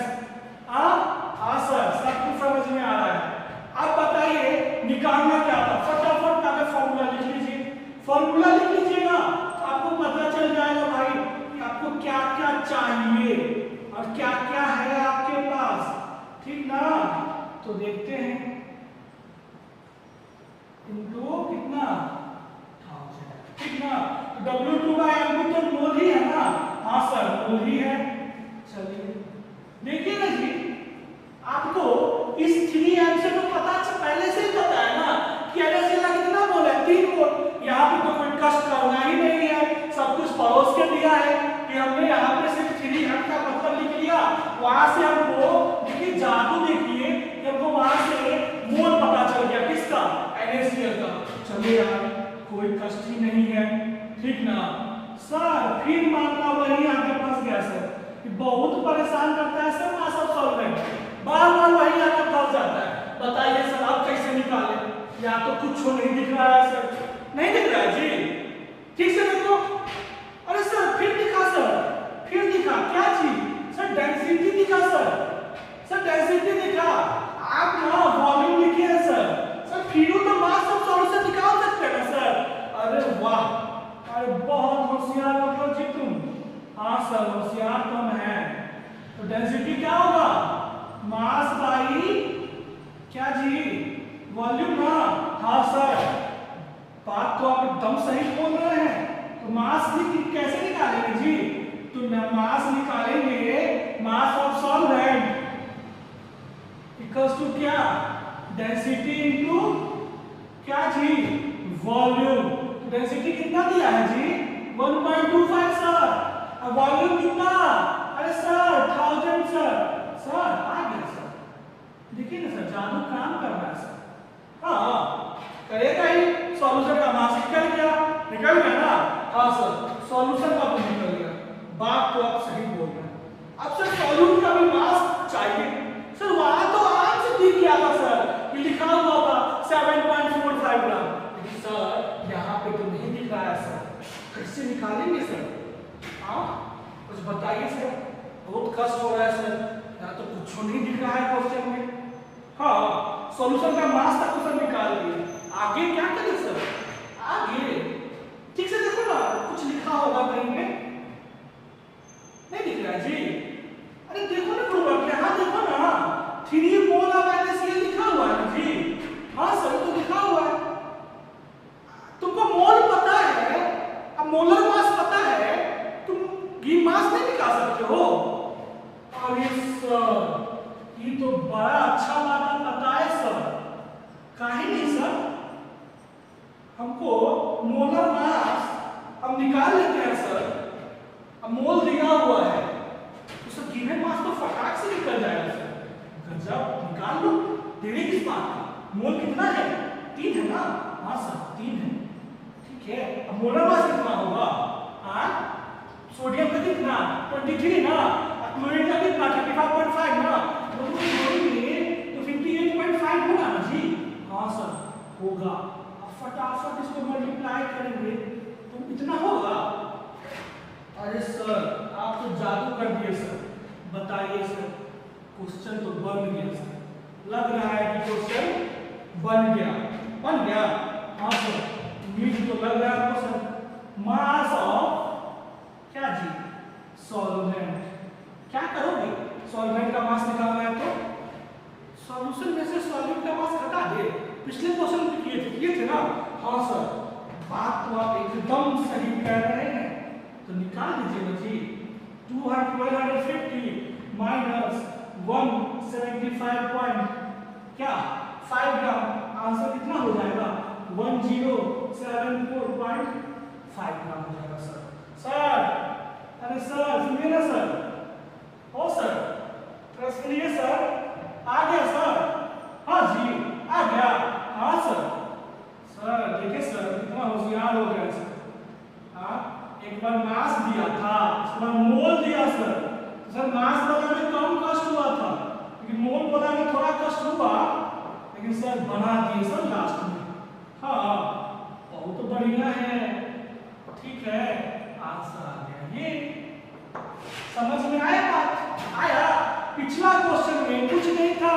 हाँ सर, सब कुछ समझ में आ रहा है। अब बताइए निकालना क्या था? फटाफट पहले फॉर्मूला लिख लीजिए। फॉर्मूला लिख लीजिएगा तो आपको पता चल जाएगा भाई कि आपको क्या क्या चाहिए और क्या क्या है आपके पास, ठीक ना? तो देखते हैं, इनटू कितना W2/m2 तो मोल ही है ना। हाँ सर मोल ही है। चलिए देखिए ना जी, आपको इस 3m से तो पता पहले से ही पता है ना कि NaCl का कितना मोल है, 3 मोल। यहाँ पे तो कोई कष्ट करना ही नहीं है, सब कुछ परोस के दिया है कि हमने यहाँ पे सिर्फ 3m का मतलब लिख लिया। वहां से हमको देखिए जादू देखिए, हमको वहां से मोल पता चल गया किसका, NaCl का। चलिए यार कोई कष्ट ही नहीं है, ठीक ना सर। फिर मामला वही आगे फंस गया सर, कि बहुत परेशान करता है सर मास ऑफ सॉल्वेंट, बार बार वही आगे फंस जाता है। बताइए सर आप कैसे निकाले, या तो कुछ नहीं दिख रहा है सर, नहीं दिख रहा है जी, ठीक से देखो। अरे सर फिर दिखा सर, फिर दिखा क्या चीज सर, डेंसिटी दिखा सर डेंसिटी दिखा। आप ना वॉल्यूम लिखे हैं सर फिर तो मास ऑफ सॉल्यूशन निकाल सकते हैं ना सर। अरे वाह, अरे बहुत होशियार हो जी तुम। हाँ सर होशियार तुम है। तो डेंसिटी क्या होगा, मास बाई क्या जी, वॉल्यूम ना। हाँ सर बात तो आप एकदम सही बोल रहे हैं। तो मास कैसे निकालेंगे जी, तो मास निकालेंगे, mass of solvent equals to क्या, डेंसिटी इनटू क्या जी, वॉल्यूम। डेंसिटी कितना दिया है जी, 1.25 सर। अब वॉल्यूम कितना, अरे सर 1000 सर आ गया सर। देखिए ना सर जादू काम कर रहा है सर। हाँ करेगा ही, सॉल्यूशन का मास निकल गया ना। हाँ सर सॉल्यूशन का भी निकल गया, बात तो आप सही बोल रहे हैं। अब सर सॉल्यूशन का भी मास चाहिए सर, वहां तो आराम से दिख गया था सर, ये लिखा हुआ था 7.45 ग्राम, लेकिन सर यहाँ पे तो नहीं दिख रहा है सर, कैसे निकालेंगे सर। हाँ कुछ बताइए सर, बहुत कष्ट हो रहा है सर, यहाँ तो कुछ नहीं दिख रहा है क्वेश्चन में। हाँ सॉल्यूशन का मास तक तो सर निकाल दिए, आगे क्या करें सर, आगे ठीक से देखो ना, कुछ लिखा होगा कहीं पे, नहीं दिख रहा है जी। अरे देखो ना प्रोडक्ट, यहाँ देखो ना 3 मोल ऑफ NaCl लिखा हुआ है जी। हाँ सर तो लिखा हुआ है, तुमको मोल पता है, अब मोलर मास पता है, तुम गी मास नहीं निकाल सकते हो। अरे सर ये तो बड़ा अच्छा बात पता है सर, काहे नहीं सर, हमको मोलर मास हम निकाल लेते हैं सर। अब मोल दिया हुआ है तो सर गिवन मास तो फटाक से निकल जाएगा सर। गजब, निकाल लो, देरी किस बात की। मोल कितना है, 3 है ना। हाँ सर 3 है, ठीक है। अब मोलर मास कितना होगा, हाँ सोडियम का कितना 23 ना, क्लोरीन का कितना 35.5 ना, तो 58.5 होगा ना जी। हाँ सर होगा, अब फटाफट इसको मल्टीप्लाई करेंगे तो इतना होगा। अरे सर आप तो जादू कर दिए सर, बताइए सर, क्वेश्चन तो बन गया सर, लग रहा है कि क्वेश्चन बन गया। हाँ सर उम्मीद तो लग रहा है आपको सर। मास ऑफ क्या जी, सॉल्वेंट, क्या करोगे, सॉल्वेंट का मास निकालना है तो सॉल्यूशन में से सॉल्वेंट का मास हटा दे, पिछले क्वेश्चन में किए थे ना। हाँ सर बात तो आप एकदम सही कह रहे हैं, तो निकाल दीजिए ना जी। 1250 माइनस 175 क्या 5 ग्राम, आंसर कितना हो जाएगा 1074.5 ग्राम हो जाएगा सर। अरे सर सुनिए ना सर, हो सर ट्रस्ट करिए सर, आ गया सर। हाँ जी आ गया। हाँ सर देखिए सर कितना होशियार हो गया सर। हाँ एक बार मास दिया था, उसके बाद मोल दिया सर, तो सर मास वाला में कम कष्ट हुआ था, लेकिन मोल वाला में थोड़ा कष्ट हुआ, लेकिन सर बना दिए सर लास्ट में। हाँ बहुत बढ़िया है, ठीक है आंसर आ गया। ये समझ में आया बात, आया। पिछला क्वेश्चन में कुछ नहीं था,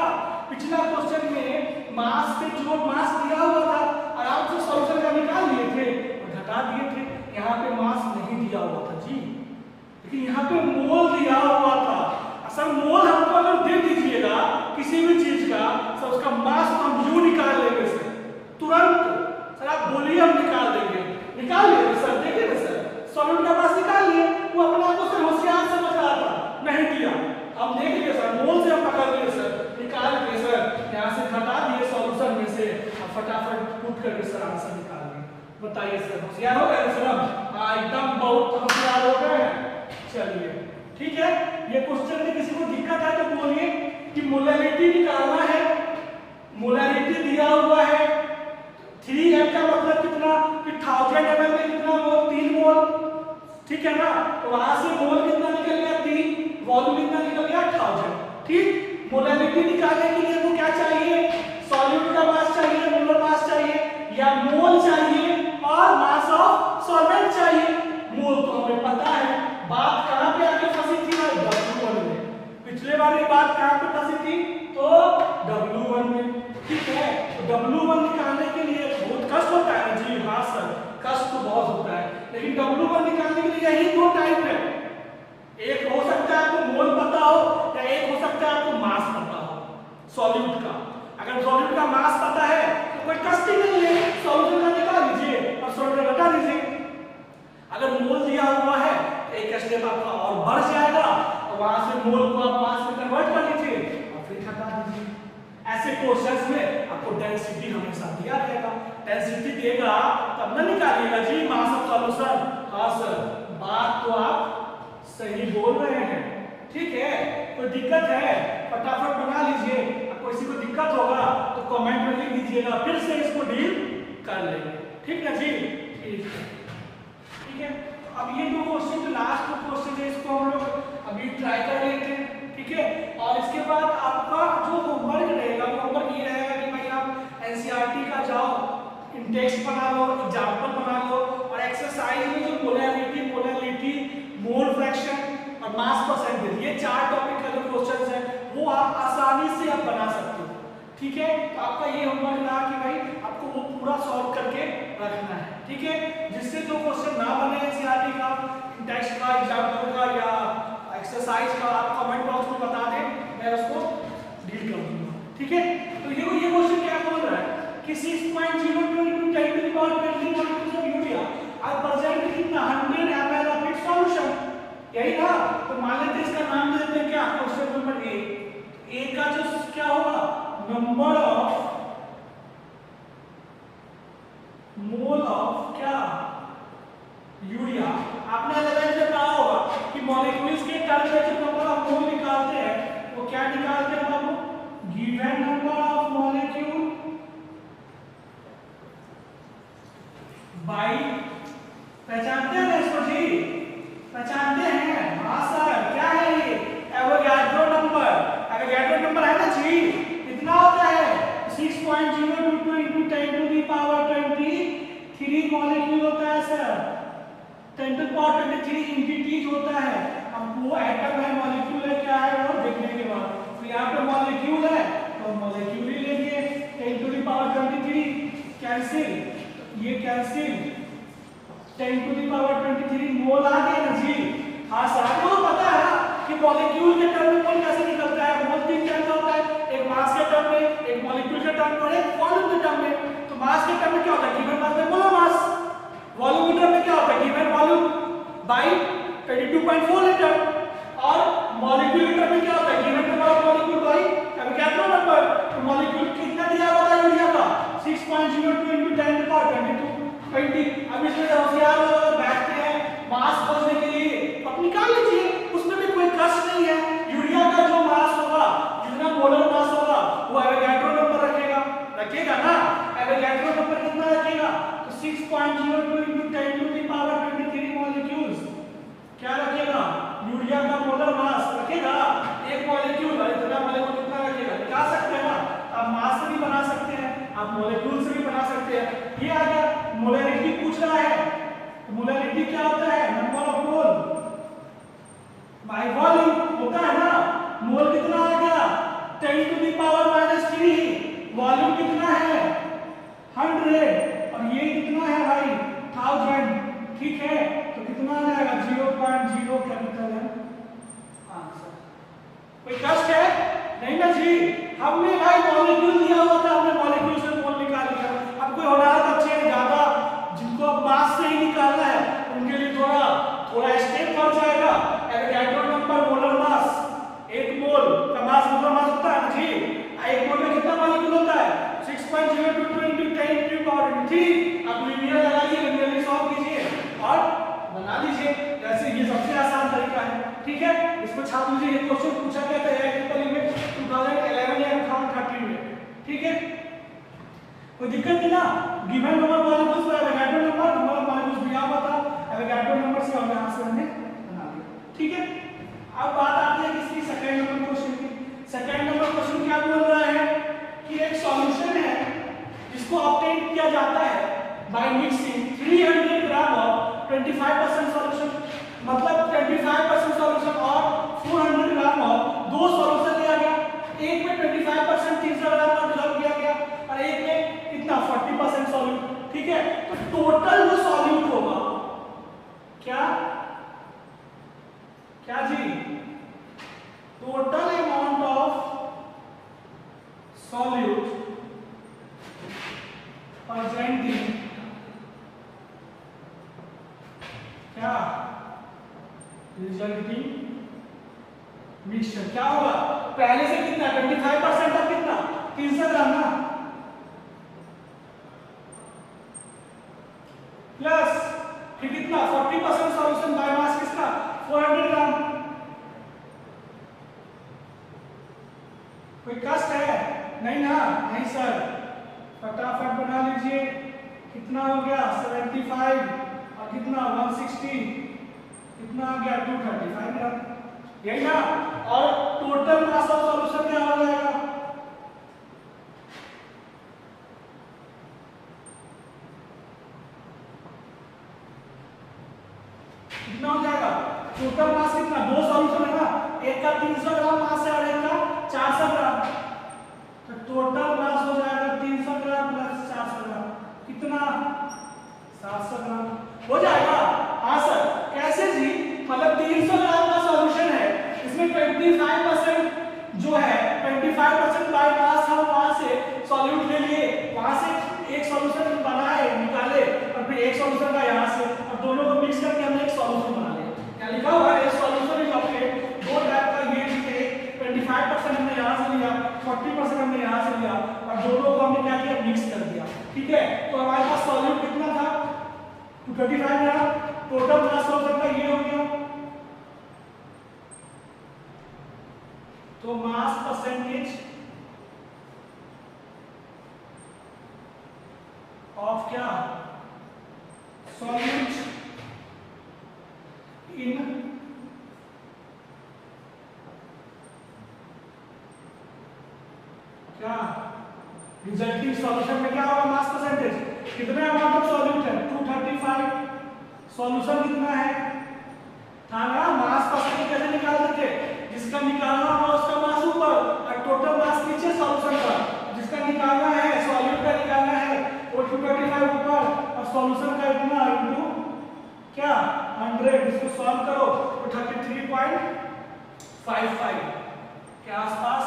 पिछला क्वेश्चन में मास पे जो मास दिया हुआ था आराम से सॉल्यूशन का निकाल लिए थे और घटा दिए थे। यहाँ पे मास नहीं दिया हुआ था जी, लेकिन यहाँ पे मोल दिया हुआ था। असल मोल हमको अगर दे दीजिएगा किसी भी चीज का सर, उसका मास हम यूं निकाल लेंगे सर तुरंत। सर आप बोलिए हम निकाल देंगे, निकाल लेंगे सर, देखिए ना सर आंसर निकालिए। बताइए सर, होशियार हो गए सर? हाँ एकदम बहुत होशियार हो गए हैं। चलिए ठीक है, ये क्वेश्चन में किसी को दिक्कत है तो बोलिए कि मोलैरिटी निकालना है। मोलैरिटी दिया हुआ है 3m का मतलब कितना कि 1000 ml में कितना मोल, 3 मोल, ठीक है ना? तो वहां से मोल कितना निकल गया 3, वॉल्यूम कितना निकल गया 1000। ठीक, मोलैरिटी निकालने के लिए तो क्या चाहिए? सॉल्यूट का मास चाहिए, मोलर मास चाहिए, या मोल चाहिए और मास ऑफ सॉल्वेंट चाहिए। मोल तो हमें पता है, बात कहां पे आके फंसी थी भाई? W1 में। पिछले बार ये बात कहां पे फंसी थी? तो W1 में। ठीक है, तो W1 निकालने के लिए बहुत कष्ट होता है जी। हाँ सर, कष्ट तो बहुत होता है, लेकिन W1 निकालने के लिए यही दो टाइप है। एक हो सकता है आपको मोल पता हो, या एक हो सकता है आपको मास पता हो सॉल्यूट का। अगर सॉल्यूट का मास पता है तो कोई कष्ट ही नहीं है, सॉल्यूशन का निकाल लीजिए और सॉल्यूट हटा दीजिए। अगर मोल दिया हुआ है तो एक स्टेप आपका और बढ़ जाएगा और वहां से मोल को आप मास में कन्वर्ट कर लीजिए और फिर हटा दीजिए। ऐसे क्वेश्चंस में आपको डेंसिटी हमेशा दिया रहेगा, डेंसिटी देगा तब ना निकालिएगा जी मास ऑफ सॉल्यूशन। हाँ सर, बात तो आप सही बोल रहे हैं। ठीक है, कोई दिक्कत है फटाफट बना लीजिए, किसी को दिक्कत होगा तो कमेंट में लिख दीजिएगा, फिर से इसको डील कर लेंगे। ठीक है जी, ठीक है। ठीक है, तो अब ये दो क्वेश्चन जो लास्ट क्वेश्चन है इसको हम लोग अभी ट्राई कर लेते हैं। ठीक है, और इसके बाद आपका जो होमवर्क रहेगा वो होमवर्क ये रहेगा कि भाई आप एनसीईआरटी का जाओ, टेक्स्ट बना लो, एग्जांपल बना लो, और एक्सरसाइज में जो मोलैरिटी, मोल फ्रैक्शन और मास परसेंटेज, ये 4 टॉपिक का जो क्वेश्चंस है वो आप आसानी से आप बना सकते हो। ठीक है, तो आपका ये होमवर्क रहा कि भाई आपको वो पूरा सॉल्व करके रखना है। ठीक है, जिससे जो क्वेश्चन ना बने एनसीईआरटी का, टेक्स्ट का, एग्जांपल का या एक्सरसाइज का, आप कमेंट बॉक्स में बता दें, मैं उसको डील कर दूंगा। ठीक है, तो ये क्वेश्चन क्या बोल रहा है कि 6.022 10 to the power 20 molecules of urea are present in 100 ml of its solution। यही ना? तो मान लेते हैं इसका नाम दे देते हैं क्या, क्वेश्चन नंबर ए का जो क्या होगा, नंबर ऑफ मोल ऑफ क्या, यूरिया। आपने 11th में पढ़ा होगा कि मॉलिक्यूल्स के टर्म में जो नंबर ऑफ मोल निकालते हैं वो क्या निकालते हैं बाबू, given number of molecule by, पहचानते हैं ना इसको जी? पहचानते हैं? हाँ सर, क्या है ये? Avogadro number. एवोगाड्रो नंबर है ना जी, कितना होता है? 6.022 into 10 to the power 23 molecule होता है sir, 10 to the power 23 entities होता है। अब वो एटम है, मॉलिक्यूल है, क्या है वो देखने के बाद, तो यहाँ पे मॉलिक्यूल है तो मॉलिक्यूल ही लेंगे। 10 to the power 23 कैंसिल, ये कैंसिल, 10 to the power 23 मोल आ गया ना जी। हाँ सर, आपको पता है ना कि मॉलिक्यूल के टर्म में मोल कैसे निकलता है? मोल 3 टाइप का होता है, एक मास के टर्म में, एक मॉलिक्यूल के टर्म में और एक वॉल्यूम के टर्म में। तो मास के टर्म में क्या होता है, गिवन मास में मोलर मास। वॉल्यूम के टर्म में क्या होता है, गिवन वॉल्यूम बाय 22.4 लीटर। और मॉलिक्यूल के टर्म में क्या होता है, given number of molecule by Avogadro number. तो मॉलिक्यूल कितना दिया हुआ था यूरिया का, 6.02 into 10 to the power 20। अब इसमें होशियार लोग बैठते हैं मास खोजने के लिए, अब निकाल लीजिए, उसमें भी कोई कष्ट नहीं है। यूरिया का जो मास होगा, जितना मोलर मास होगा वो एवोगाड्रो नंबर रखेगा ना। एवोगाड्रो नंबर कितना रखेगा, तो 6.02 into 10 to the power 23 molecules क्या रखेगा, यूरिया का मोलर मास रखेगा। एक मॉलिक्यूल और इतना मॉलिक्यूल कितना रखेगा, निकाल सकते हैं ना। आप मास से भी बना सकते हैं, आप मॉलिक्यूल से भी बना सकते हैं। ये आ गया, मोलैरिटी पूछ रहा है, तो मोलैरिटी क्या होता है, number of mole by volume होता है ना। मोल कितना आ गया, 10 to the power -3, वॉल्यूम कितना है 100, और ये कितना है भाई 1000। ठीक है, तो कितना आ जाएगा 0.0 कैपिटल है आंसर। कोई कष्ट है नहीं ना जी? हमने भाई मॉलिक्यूल दिया हुआ था, हमने मॉलिक्यूल से मोल निकाल लिया। अब कोई होनहार बच्चे ज्यादा जिनको अब मास से ही निकालना है उनके लिए थोड़ा स्टेप बढ़ जाएगा। एवोगाड्रो नंबर, मोलर मास, 1 मोल का मास मोलर मास होता है जी। 1 मोल में कितना मॉलिक्यूल होता है, 6.022 into 10 to the power 23। छात्र मुझे ये क्वेश्चन पूछा गया था एआईट्रिपल में 2011 या 2013 में, ठीक है, कोई दिक्कत नहीं ना। गिवन नंबर मॉलिक्यूल्स में एवोगाड्रो नंबर मॉलिक्यूल्स दिया हुआ था, एवोगाड्रो नंबर से और यहाँ से हमने बना लिया, ठीक है। अब बात आती है किसकी, सेकंड नंबर क्वेश्चन की। सेकंड नंबर क्वेश्चन क्या बोल रहा है कि एक सॉल्यूशन है जिसको ऑब्टेन किया जाता है by mixing 300 gram of 25% solution, मतलब 25% सॉल्यूशन और 400 ग्राम ऑफ दो सॉल्यूशन लिया गया, एक में 25% 300 ग्राम का डिसॉल्व किया गया और एक में कितना 40% सॉल्यूट, ठीक है। तो टोटल जो सॉल्यूट होगा क्या क्या जी, total amount of solute present क्या रिजल्टिंग मिक्सचर क्या होगा, पहले से कितना 25% अब कितना 300 ग्राम ना, प्लस फिर कितना 40% सॉल्यूशन बाय मास किसका 400 ग्राम। कोई कष्ट है नहीं ना, नहीं सर, फटाफट बना लीजिए। कितना हो गया 75 और कितना 160, कितना आ गया 235 ग्राम, यही ना। और टोटल मास ऑफ सॉल्यूशन क्या हो जाएगा, कितना हो जाएगा, टोटल मास कितना, दो सॉल्यूशन है ना, एक का 300 ग्राम मास है और एक का 400 ग्राम, तो टोटल मास हो जाएगा 300 ग्राम प्लस 400 ग्राम, कितना 700 ग्राम हो जाएगा। हाँ सर, कैसे जी, मतलब 300 ग्राम का सॉल्यूशन है, इसमें 25% जो है 25% बाय मास हम वहां से सॉल्यूट ले लिए, वहां से एक सॉल्यूशन बनाए निकाले और फिर एक सॉल्यूशन का यहाँ से, और दोनों को मिक्स करके हमने एक सॉल्यूशन बना लिया। क्या लिखा हुआ है, एक सॉल्यूशन इज ऑब्टेन, दो टाइप का ये लिखे, 25% हमने यहाँ से लिया, 40% हमने यहाँ से लिया और दोनों को हमने क्या किया मिक्स कर दिया, ठीक है। तो हमारे पास सॉल्यूट कितना था 235 ग्राम, टोटल मास सॉल्यूशन का ये हो गया, तो मास परसेंटेज ऑफ क्या सॉल्यूट इन क्या रिजल्टिंग सॉल्यूशन में क्या होगा, मास परसेंटेज, कितने अमाउंट ऑफ सॉल्यूट है 235, सॉल्यूशन कितना है था ना, मास परसेंटेज कैसे निकालते थे, जिसका निकालना होगा उसका मास ऊपर और टोटल मास नीचे सॉल्यूशन का, जिसका निकालना है सॉल्यूट का निकालना है वो 235 ऊपर और सॉल्यूशन का इतना इनटू क्या 100, इसको सॉल्व करो तो 33.55 के आसपास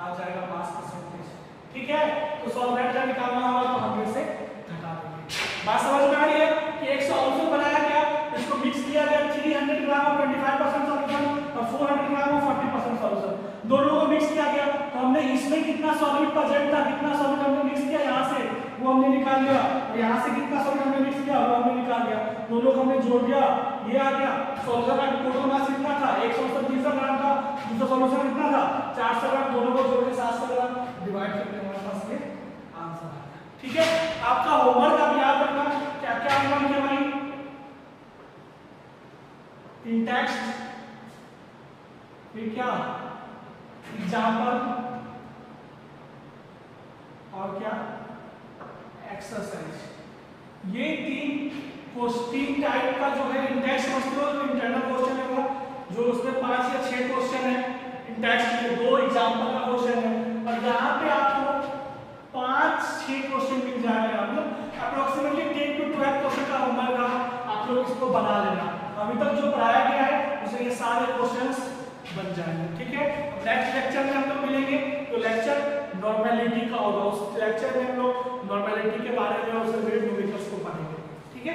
आ जाएगा मास परसेंटेज, ठीक है। तो सॉल्वेंट का निकालना होगा तो हम इसे घटा देंगे। बात समझ में आ रही है कि एक सॉल्यूशन बनाया गया, इसको मिक्स किया गया, 300 ग्राम ऑफ 25% सॉल्यूशन और 400 ग्राम ऑफ 40% सॉल्यूशन, दोनों को मिक्स किया गया। तो हमने इसमें कितना सॉल्यूट प्रेजेंट था, कितना सॉल्यूट हमने मिक्स किया यहाँ से वो हमने निकाल लिया, और यहाँ से कितना सॉल्यूट हमने मिक्स किया वो हमने निकाल लिया, दोनों को हमने जोड़ दिया, ये आ गया। सॉल्यूशन का टोटल मास कितना था, एक सॉल्यूशन 300 ग्राम था, दूसरा सॉल्यूशन कितना था 400 ग्राम, दोनों को जोड़ के 700 ग्राम डिवाइड करके हमारे पास ये आंसर आ गया, ठीक है। आपका होमवर्क आप याद रखना, क्या क्या होगा लिखे भाई, इन टेक्स्ट, फिर क्या एग्जाम्पल और क्या एक्सरसाइज, ये तीन टाइप का जो है इंडेक्स क्वेश्चन, इंटरनल क्वेश्चन है वो, जो उसमें 5 या 6 क्वेश्चन है, इंडेक्स के 2 एग्जाम्पल का क्वेश्चन है, और यहाँ पे आपको 5-6 क्वेश्चन मिल जाएगा, मतलब अप्रोक्सीमेटली 10 to 12 क्वेश्चन का होमवर्क रहा, आप लोग इसको बना लेना। अभी तक जो पढ़ाया गया है उसमें ये सारे क्वेश्चंस बन जाएंगे, ठीक है। नेक्स्ट लेक्चर में हम लोग मिलेंगे, तो लेक्चर नॉर्मेलिटी का होगा, उस लेक्चर में हम लोग नॉर्मेलिटी के बारे में और सर्वे न्यूमेरिकल्स को पढ़ेंगे, ठीक है।